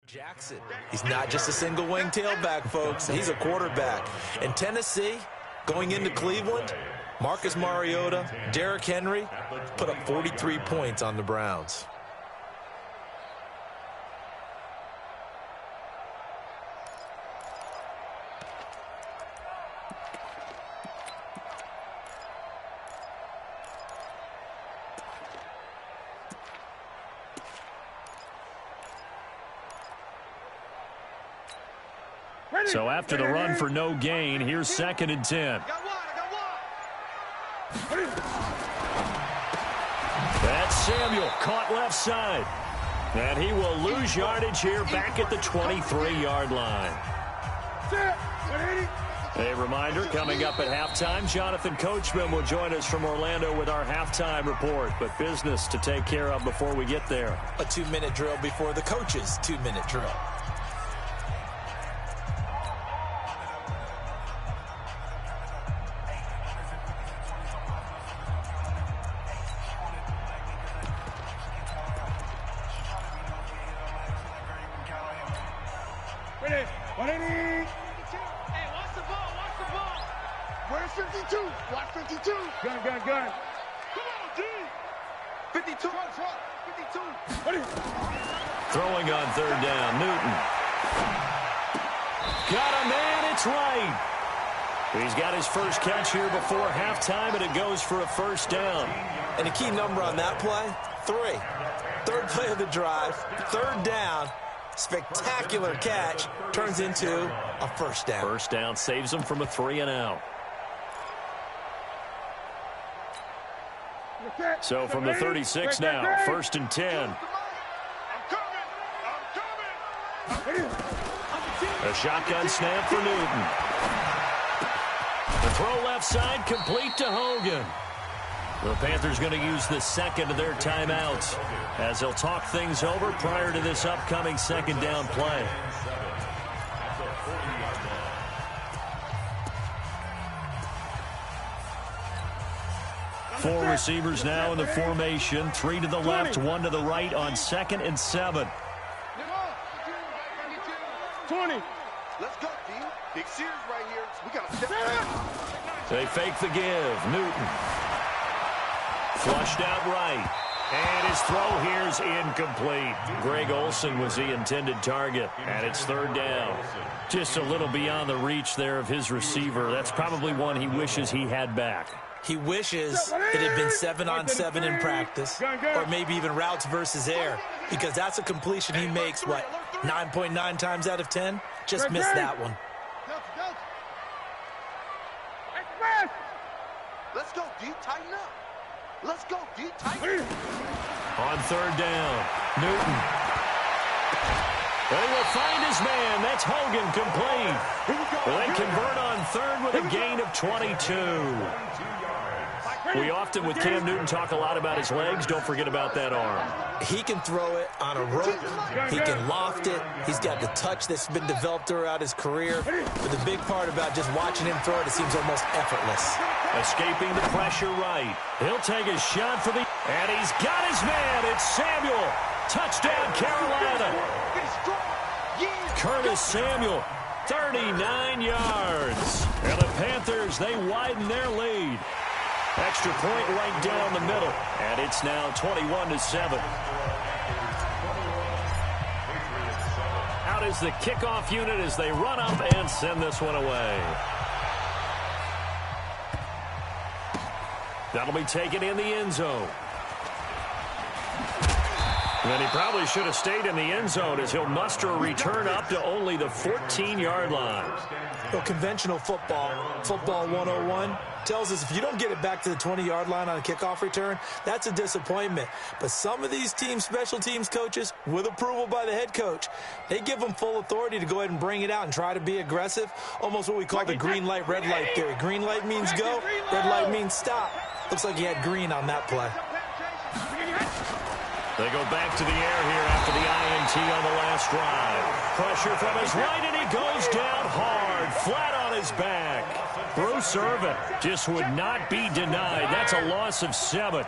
Jackson. He's not just a single-wing tailback, folks. He's a quarterback. And Tennessee, going into Cleveland, Marcus Mariota, Derrick Henry put up 43 points on the Browns. So after the run for no gain, here's 2nd and 10. That's Samuel, caught left side. And he will lose yardage here back at the 23-yard line. A reminder, coming up at halftime, Jonathan Coachman will join us from Orlando with our halftime report. But business to take care of before we get there. A 2-minute drill before the coach's 2-minute drill. Hey, watch the ball, watch the ball. Where's 52? Watch 52. Gun. Come on, D. 52. 52. Throwing on third down, Newton. Got a man, it's right. He's got his first catch here before halftime, and it goes for a first down. And a key number on that play, 3. Third play of the drive, third down, spectacular catch, turns into a first down. First down saves him from a 3-and-out. So from the 36 now, first and 10. A shotgun snap for Newton. The throw left side, complete to Hogan. The Panthers going to use the second of their timeouts as they'll talk things over prior to this upcoming second down play. Four receivers now in the formation. 3 to the left, 1 to the right on 2nd and 7. 20. Let's go, D. Big series right here. We got to step back. They fake the give. Newton. Flushed out right. And his throw here's incomplete. Greg Olsen was the intended target. And it's third down. Just a little beyond the reach there of his receiver. That's probably one he wishes he had back. He wishes it had been 7-on-7 in practice, or maybe even routes versus air, because that's a completion he makes, 9.9 times out of 10? Just missed that one. Let's go, D. Tighten up. Let's go, D. Tighten up. On third down, Newton. They will find his man. That's Hogan, complete. Well, they convert on third with a gain of 22. We often, with Cam Newton, talk a lot about his legs. Don't forget about that arm. He can throw it on a rope. He can loft it. He's got the touch that's been developed throughout his career. But the big part about just watching him throw it seems almost effortless. Escaping the pressure right. He'll take a shot for the... And he's got his man. It's Samuel. Touchdown, Carolina. Curtis Samuel, 39 yards. And the Panthers, they widen their lead. Extra point right down the middle. And it's now 21-7. Out is the kickoff unit as they run up and send this one away. That'll be taken in the end zone. And he probably should have stayed in the end zone as he'll muster a return up to only the 14-yard line. Well, conventional football 101, tells us if you don't get it back to the 20-yard line on a kickoff return, that's a disappointment. But some of these special teams coaches, with approval by the head coach, they give them full authority to go ahead and bring it out and try to be aggressive, almost what we call the green light, red light theory. Green light means go, red light means stop. Looks like he had green on that play. They go back to the air here after the INT on the last drive. Pressure from his right, and he goes down hard, flat on his back. Bruce Irvin just would not be denied. That's a loss of 7.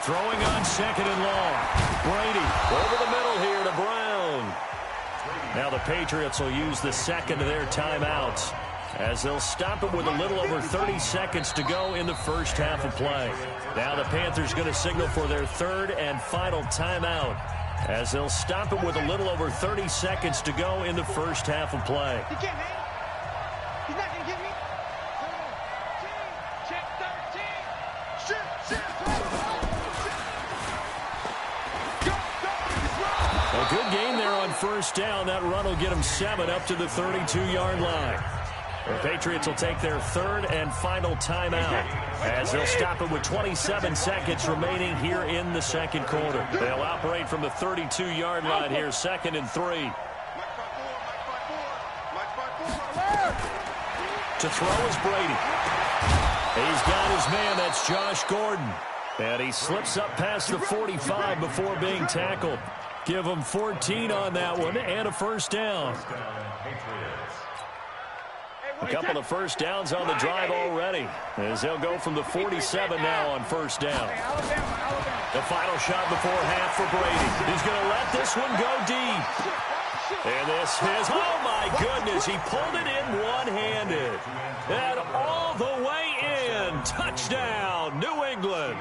Throwing on 2nd and long. Brady over the middle here to Brown. Now the Patriots will use the second of their timeouts as they'll stop it with a little over 30 seconds to go in the first half of play. Now the Panthers going to signal for their third and final timeout as they'll stop it with a little over 30 seconds to go in the first half of play. He can't hit. He's not going to get me. Check 13. A good game there on first down. That run will get them 7 up to the 32-yard line. The Patriots will take their third and final timeout as they'll stop it with 27 seconds remaining here in the second quarter. They'll operate from the 32-yard line here, 2nd and 3. To throw is Brady. He's got his man. That's Josh Gordon. And he slips up past the 45 before being tackled. Give him 14 on that one and a first down. A couple of first downs on the drive already as they'll go from the 47 now on first down. The final shot before half for Brady. He's going to let this one go deep. And this is, oh my goodness, he pulled it in one-handed. And all the way in. Touchdown, New England.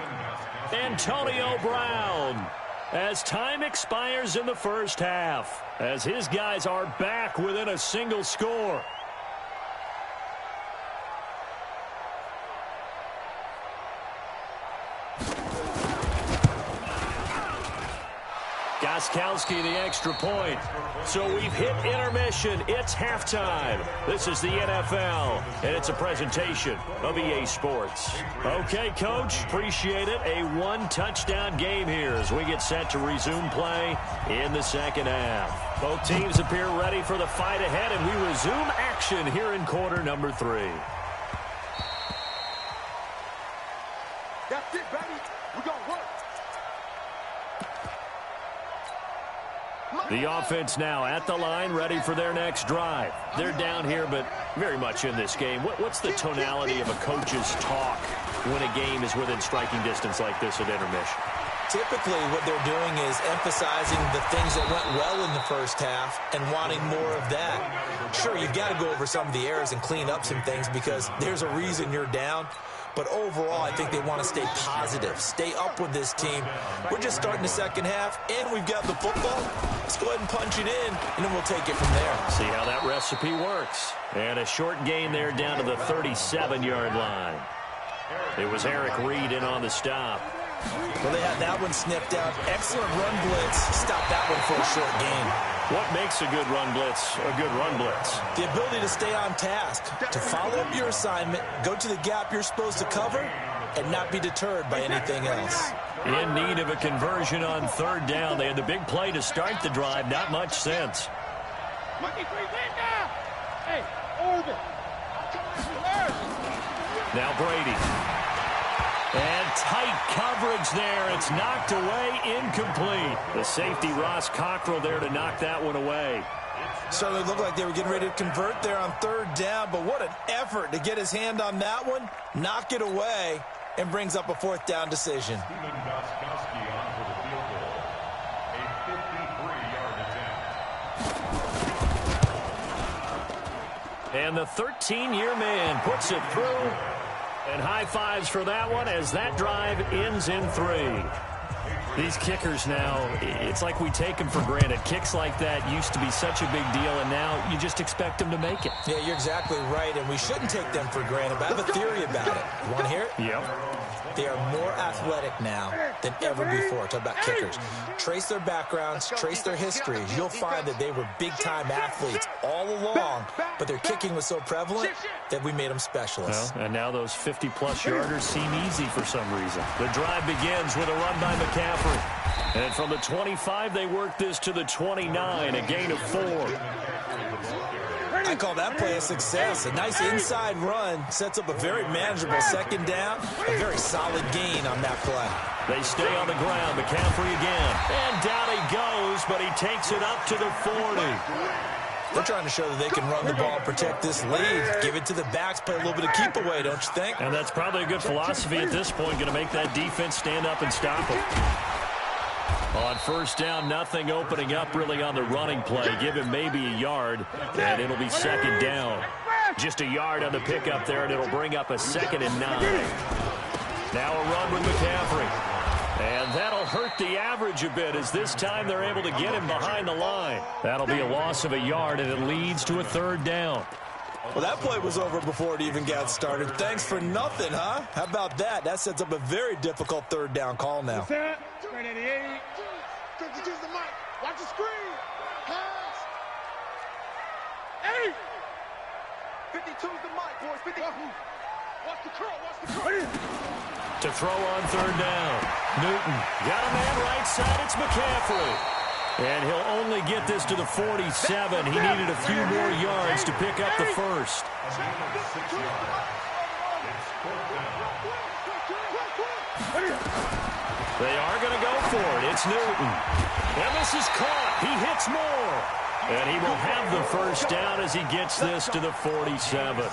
Antonio Brown. As time expires in the first half, as his guys are back within a single score. Gostkowski the extra point. So we've hit intermission. It's halftime. This is the NFL, and it's a presentation of EA Sports. Okay, Coach, appreciate it. A one-touchdown game here as we get set to resume play in the second half. Both teams appear ready for the fight ahead, and we resume action here in quarter number 3. That's it, baby. We're going to work. The offense now at the line, ready for their next drive. They're down here, but very much in this game. What's the tonality of a coach's talk when a game is within striking distance like this at intermission? Typically, what they're doing is emphasizing the things that went well in the first half and wanting more of that. Sure, you've got to go over some of the errors and clean up some things because there's a reason you're down. But overall, I think they want to stay positive, stay up with this team. We're just starting the second half, and we've got the football. Let's go ahead and punch it in, and then we'll take it from there. See how that recipe works. And a short gain there down to the 37-yard line. It was Eric Reed in on the stop. Well, they had that one sniffed out. Excellent run blitz. Stop that one for a short gain. What makes a good run blitz a good run blitz? The ability to stay on task, to follow up your assignment, go to the gap you're supposed to cover, and not be deterred by anything else. In need of a conversion on third down. They had the big play to start the drive. Not much sense. Now Brady. And tight coverage there. It's knocked away, incomplete. The safety, Ross Cockrell, there to knock that one away. Certainly looked like they were getting ready to convert there on third down, but what an effort to get his hand on that one, knock it away, and brings up a fourth down decision. Gostkowski on for the field goal. A 53-yard attempt. And the 13-year man puts it through. And high fives for that one as that drive ends in 3. These kickers now, it's like we take them for granted. Kicks like that used to be such a big deal, and now you just expect them to make it. Yeah, you're exactly right, and we shouldn't take them for granted, but I have a theory about it. You want to hear it? Yep. They are more athletic now than ever before. Talk about kickers. Trace their backgrounds, trace their histories. You'll find that they were big-time athletes all along, but their kicking was so prevalent that we made them specialists. Well, and now those 50-plus yarders seem easy for some reason. The drive begins with a run by McCaffrey. And from the 25, they work this to the 29, a gain of 4. I call that play a success. A nice inside run sets up a very manageable second down. A very solid gain on that play. They stay on the ground. McCaffrey again. And down he goes, but he takes it up to the 40. They're trying to show that they can run the ball, protect this lead, give it to the backs, play a little bit of keep away, don't you think? And that's probably a good philosophy at this point, going to make that defense stand up and stop them. On first down, nothing opening up really on the running play. Give him maybe a yard, and it'll be second down. Just a yard on the pickup there, and it'll bring up a 2nd and 9. Now a run with McCaffrey. And that'll hurt the average a bit as this time they're able to get him behind the line. That'll be a loss of a yard, and it leads to a 3rd down. Well, that play was over before it even got started. Thanks for nothing, huh? How about that? That sets up a very difficult 3rd down call now. Watch the screen. Pass. 8. 52's the mic, boys. 50. Watch the curl. Watch the curl. To throw on 3rd down. Newton got a man right side. It's McCaffrey. And he'll only get this to the 47. He needed a few more yards to pick up the first. They are going to go for it. It's Newton. And this is caught. He hits more. And he will have the first down as he gets this to the 47.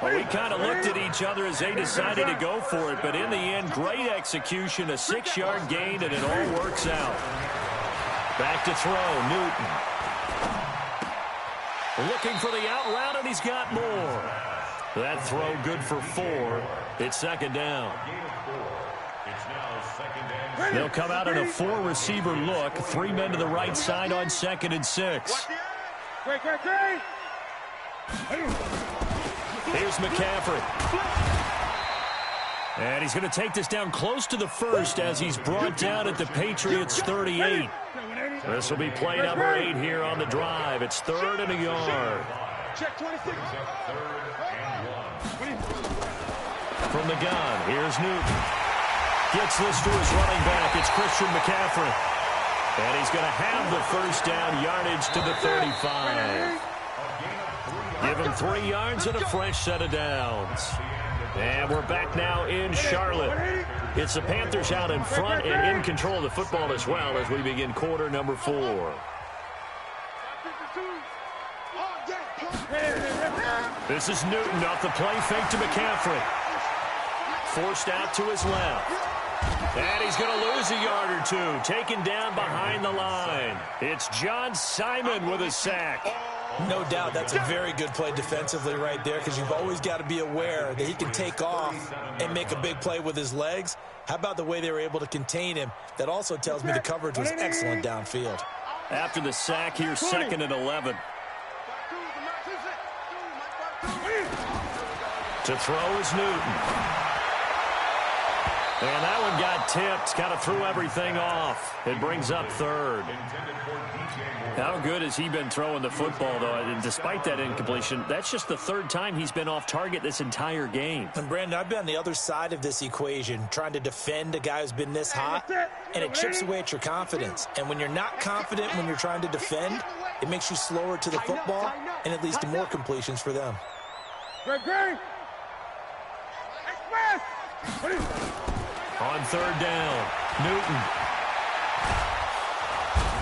Well, we kind of looked at each other as they decided to go for it. But in the end, great execution, a 6-yard gain, and it all works out. Back to throw, Newton. Looking for the out route, and he's got more. That throw good for 4. It's second down. They'll come out in a 4-receiver look. 3 men to the right side on 2nd and 6. Here's McCaffrey. And he's going to take this down close to the first as he's brought down at the Patriots' 38. This will be play number 8 here on the drive. It's 3rd and a yard. Check 26. From the gun, here's Newton. Gets this to his running back. It's Christian McCaffrey. And he's going to have the first down yardage to the 35. Give him 3 yards and a fresh set of downs. And we're back now in Charlotte. It's the Panthers out in front and in control of the football as well as we begin quarter number 4. This is Newton off the play fake to McCaffrey. Forced out to his left. And he's going to lose a yard or 2. Taken down behind the line. It's John Simon with a sack. No doubt that's a very good play defensively right there because you've always got to be aware that he can take off and make a big play with his legs. How about the way they were able to contain him? That also tells me the coverage was excellent downfield. After the sack, here's 2nd and 11. To throw is Newton. And that one got tipped. Kind of threw everything off. It brings up 3rd. How good has he been throwing the football, though? And despite that incompletion, that's just the 3rd time he's been off target this entire game. And, Brandon, I've been on the other side of this equation, trying to defend a guy who's been this hot, and it chips away at your confidence. And when you're not confident when you're trying to defend, it makes you slower to the football, and it leads to more completions for them. On 3rd down, Newton.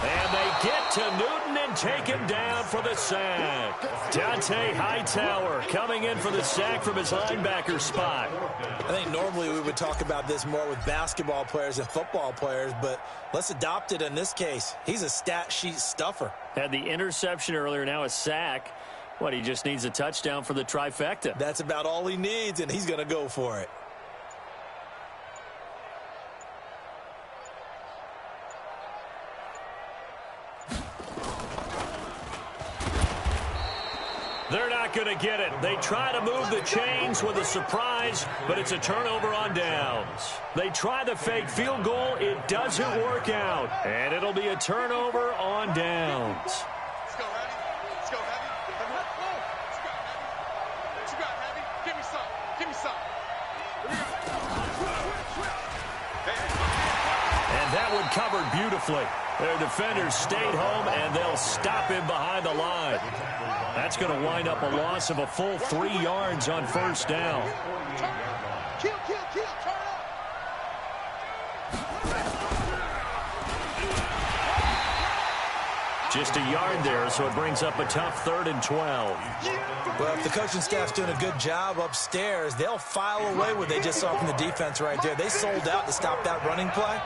And they get to Newton and take him down for the sack. Dante Hightower coming in for the sack from his linebacker spot. I think normally we would talk about this more with basketball players and football players, but let's adopt it in this case. He's a stat sheet stuffer. Had the interception earlier, now a sack. What, he just needs a touchdown for the trifecta. That's about all he needs, and he's going to go for it. They're not going to get it. They try to move the chains with a surprise, but it's a turnover on downs. They try the fake field goal. It doesn't work out. And it'll be a turnover on downs. Let's go, Heavy. Let's go, Heavy. Let's go, Heavy. What you got, Heavy? Give me some. Give me some. And that one covered beautifully. Their defenders stayed home, and they'll stop him behind the line. That's going to wind up a loss of a full 3 yards on 1st down. Kill, kill, kill. Turn up. Just a yard there, so it brings up a tough 3rd and 12. Well, if the coaching staff's doing a good job upstairs, they'll file away what they just saw from the defense right there. They sold out to stop that running play.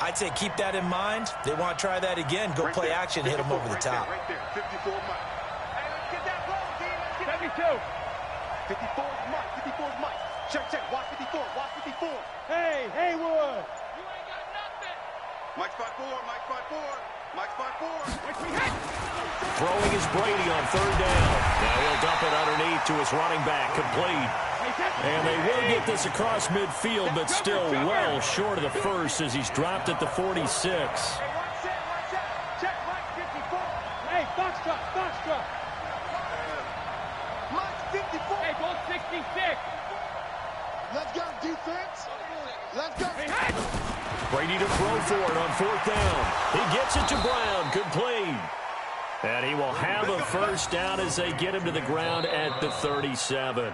I'd say keep that in mind. They want to try that again. Go play action, hit them over the top. Right there, 54 Mike. Hey, let's get that ball, team. Let's get 72. 54 is Mike. 54 is Mike. Check, check. Watch 54. Watch 54. Hey, Haywood. You ain't got nothing. Mike's 5-4. Mike's 5-4. Mike's 5-4. Mike's hit. Throwing is Brady on 3rd down. Now he'll dump it underneath to his running back, complete. And they will get this across midfield, but still well short of the first as he's dropped at the 46. Hey, watch that. Check Mike 54. Hey, Foxtrot, Foxtrot. Mike's 54. Hey, goal 66. Let's go, defense. Let's go. Hey, hey. Brady to throw for it on 4th down. He gets it to Brown, complete. And he will have a first down as they get him to the ground at the 37.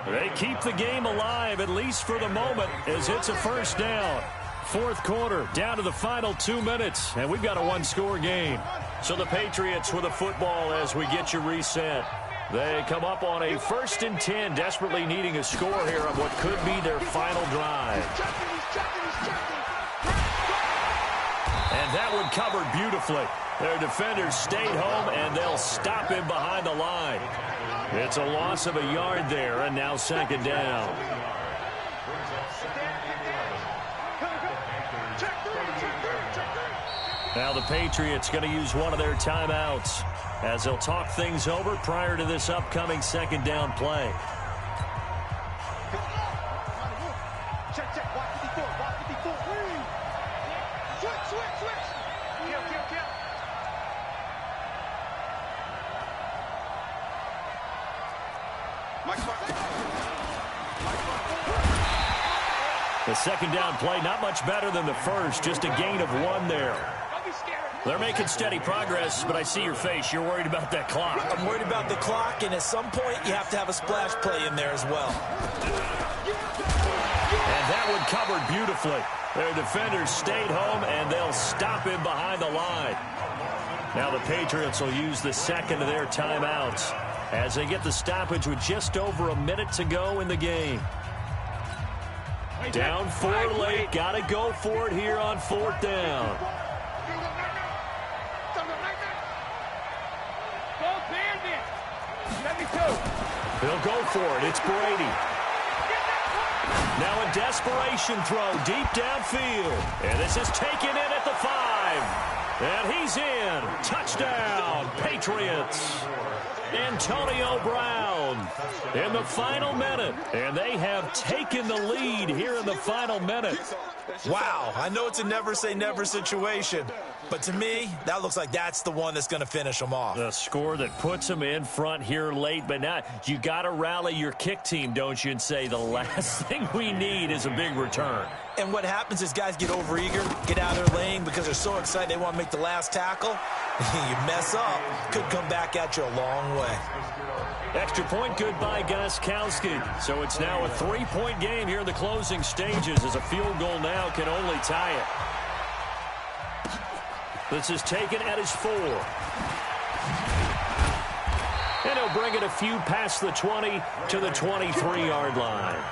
They keep the game alive, at least for the moment, as it's a first down. 4th quarter, down to the final 2 minutes, and we've got a 1-score game. So the Patriots with a football as we get you reset. They come up on a 1st and 10, desperately needing a score here on what could be their final drive. He's checking. And that one covered beautifully. Their defenders stayed home, and they'll stop him behind the line. It's a loss of a yard there, and now second down. Now the Patriots going to use one of their timeouts as they'll talk things over prior to this upcoming second down play. The second down play, not much better than the first, just a gain of 1 there. They're making steady progress, but I see your face. You're worried about that clock. I'm worried about the clock, and at some point, you have to have a splash play in there as well. And that one covered beautifully. Their defenders stayed home, and they'll stop him behind the line. Now the Patriots will use the second of their timeouts as they get the stoppage with just over a minute to go in the game. Down 4 late. Got to go for it here on 4th down. He'll go for it. It's Brady. Now a desperation throw deep downfield. And this is taken in at the 5. And he's in. Touchdown, Patriots. Antonio Brown in the final minute. And they have taken the lead here in the final minute. Wow, I know it's a never say never situation, but to me, that looks like that's the one that's going to finish them off. The score that puts them in front here late, but now you got to rally your kick team, don't you, and say the last thing we need is a big return. And what happens is guys get overeager, get out of their lane because they're so excited they want to make the last tackle. You mess up, could come back at you a long way. Extra point good by Gostkowski. So it's now a 3-point game here in the closing stages as a field goal now can only tie it. This is taken at his 4. And he'll bring it a few past the 20 to the 23-yard line.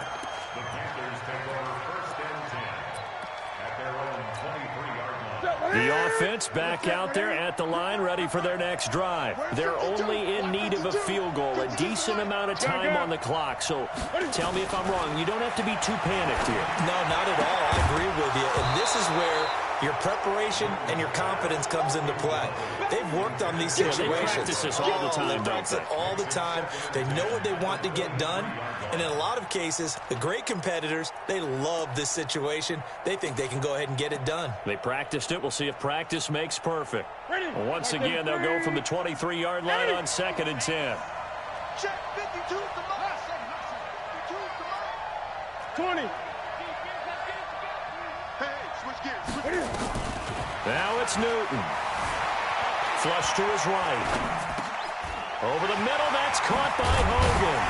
The offense back out there at the line, ready for their next drive. They're only in need of a field goal, a decent amount of time on the clock. So tell me if I'm wrong. You don't have to be too panicked here. No, not at all. I agree with you. And this is where your preparation and your confidence comes into play. They've worked on these situations. They practice this all the time, they practice it all the time. They know what they want to get done. And in a lot of cases, the great competitors, they love this situation. They think they can go ahead and get it done. They practiced it. We'll see if practice makes perfect. Once again, they'll go from the 23-yard line on 2nd and 10. Check 52 to 20. Now it's Newton. Flush to his right. Over the middle, that's caught by Hogan.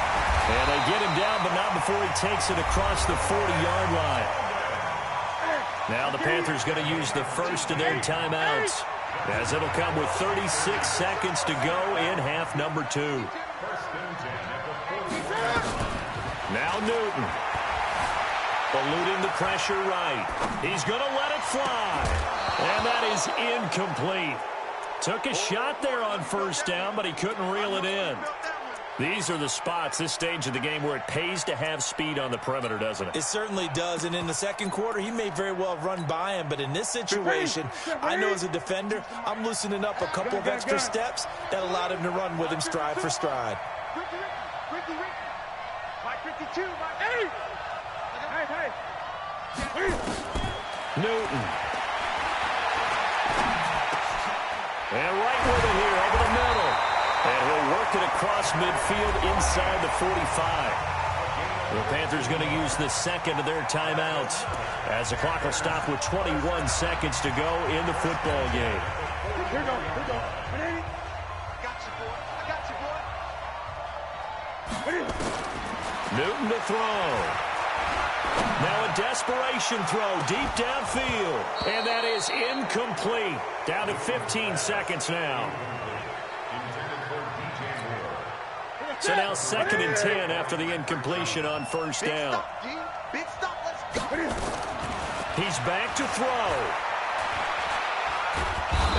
And they get him down, but not before he takes it across the 40-yard line. Now the Panthers going to use the first of their timeouts, as it'll come with 36 seconds to go in half number 2. Now Newton. Eluding the pressure right. He's going to let it fly. And that is incomplete. Took a shot there on 1st down, but he couldn't reel it in. These are the spots, this stage of the game, where it pays to have speed on the perimeter, doesn't it? It certainly does. And in the second quarter, he may very well run by him. But in this situation, I know as a defender, I'm loosening up a couple of extra steps that allowed him to run with him stride for stride. Newton. And right with it here over the middle. And he'll work it across midfield inside the 45. The Panthers going to use the second of their timeouts as the clock will stop with 21 seconds to go in the football game. Here we go. Newton to throw. Now a desperation throw deep downfield. And that is incomplete. Down to 15 seconds now. So now 2nd and 10 after the incompletion on 1st down. Big stop, let's go. He's back to throw.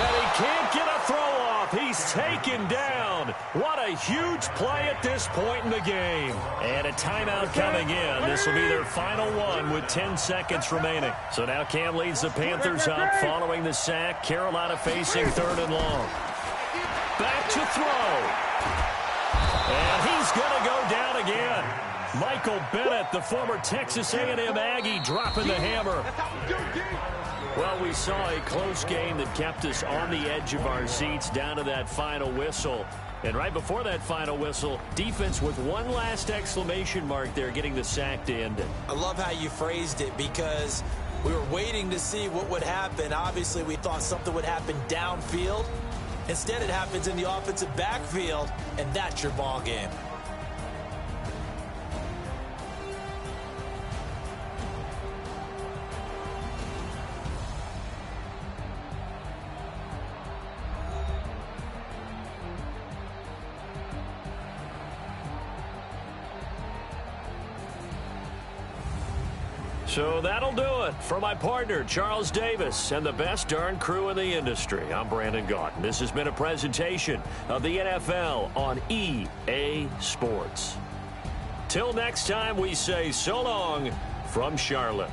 And he can't get a throw off. He's taken down. What a huge play at this point in the game. And a timeout coming in. This will be their final one with 10 seconds remaining. So now Cam leads the Panthers up following the sack. Carolina facing 3rd and long. Back to throw. And he's going to go down again. Michael Bennett, the former Texas A&M Aggie, dropping the hammer. Well, we saw a close game that kept us on the edge of our seats down to that final whistle. And right before that final whistle, defense with one last exclamation mark there, getting the sack to end it. I love how you phrased it, because we were waiting to see what would happen. Obviously, we thought something would happen downfield. Instead, it happens in the offensive backfield, and that's your ball game. So that'll do it for my partner, Charles Davis, and the best darn crew in the industry. I'm Brandon Gaudin. This has been a presentation of the NFL on EA Sports. Till next time, we say so long from Charlotte.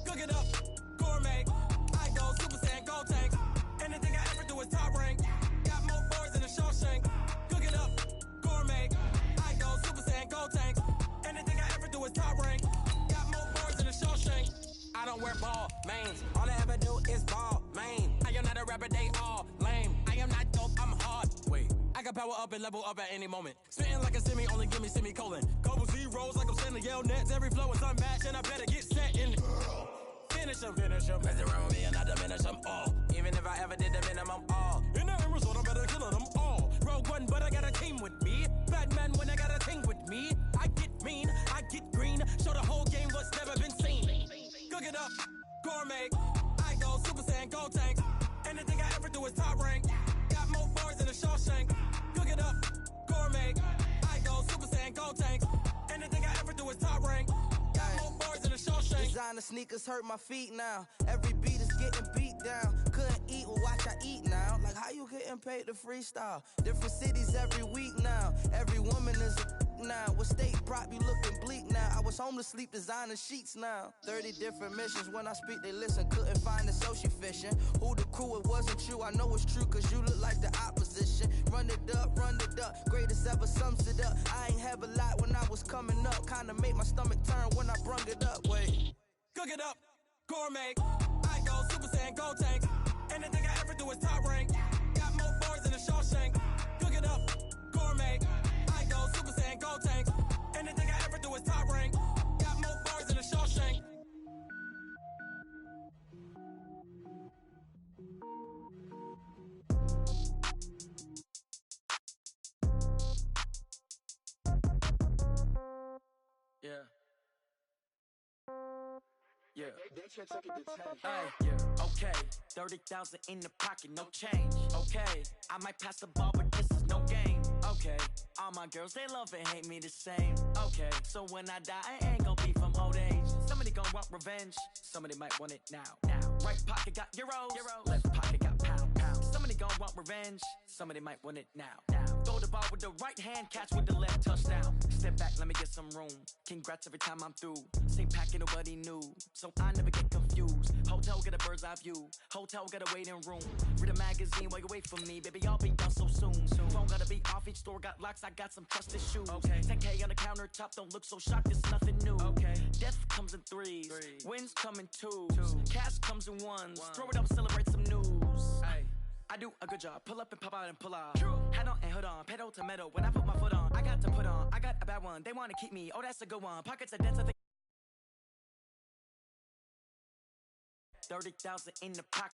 Cook it up, gourmet. I go Super Saiyan, go tank. Anything I ever do is top rank. Got more bars than a Shawshank. Cook it up, gourmet. I go Super Saiyan, go tank. Anything I ever do is top rank. Got more bars than a Shawshank. I don't wear ball mains. All I ever do is ball main. I am not a rapper, they all lame. I am not dope, I'm hard. Wait, I can power up and level up at any moment. Spitting like a semi, only give me semicolon. Couple zeros like I'm sending yell nets. Every flow is unmatched and I better get set in. Finish them. Mess around with me and I diminish them all. Even if I ever did the minimum all. In the end result, I better kill them all. Rogue One, but I got a team with me. Batman when I got a thing with me. I get mean, I get green. Show the whole game what's never been seen. Cook it up, gourmet. I go Super Saiyan, go tank. Anything I ever do is top rank. Got more bars than a Shawshank. Cook it up, gourmet. I go Super Saiyan, go tank. Anything I ever do is top rank. Got more bars than a Shawshank. Designer sneakers hurt my feet now. Every beat is getting beat down. Couldn't eat, well watch I eat now. Like how you getting paid to freestyle? Different cities every week now. Every woman is a now. What state prop you looking bleak now? I was home to sleep designer sheets now. 30 different missions. When I speak they listen. Couldn't find it so she fishing. Who the crew, it wasn't you. I know it's true cause you look like the opposition. Run it up. Greatest ever sums it up. I ain't have a lot when I was coming up. Kinda made my stomach turn when I brung it up. Wait. Cook it up, gourmet. I go Super Saiyan, go tank. Anything I ever do is top rank. Got more bars than a Shawshank. Cook it up, gourmet. I go Super Saiyan, go tank. Anything I ever do is top rank. Got more bars than a Shawshank. Yeah. Yeah. Yeah. Okay. 30,000 in the pocket, no change. Okay. I might pass the ball, but this is no game. Okay. All my girls, they love and hate me the same. Okay. So when I die, I ain't gonna be from old age. Somebody gonna want revenge. Somebody might want it now. Right pocket got euros. Left pocket got pounds. Somebody gonna want revenge. Somebody might want it now. Throw the ball with the right hand, catch with the left, touchdown. Step back, let me get some room. Congrats every time I'm through. Same packet, nobody knew. So I never get confused. Hotel get a bird's eye view. Hotel get a waiting room. Read a magazine while you wait for me. Baby, I'll be done so soon. Phone gotta be off, each store got locks. I got some trusted shoes. Okay. 10K on the countertop, don't look so shocked, it's nothing new. Okay. Death comes in threes. Wins come in twos. Cash comes in ones. Throw it up, celebrate some news. Ay. I do a good job. Pull up and pop out and pull out. Hat on and hood on. Pedal to metal. When I put my foot on, I got to put on. I got a bad one. They want to keep me. Oh, that's a good one. Pockets are dense. 30,000 in the pocket.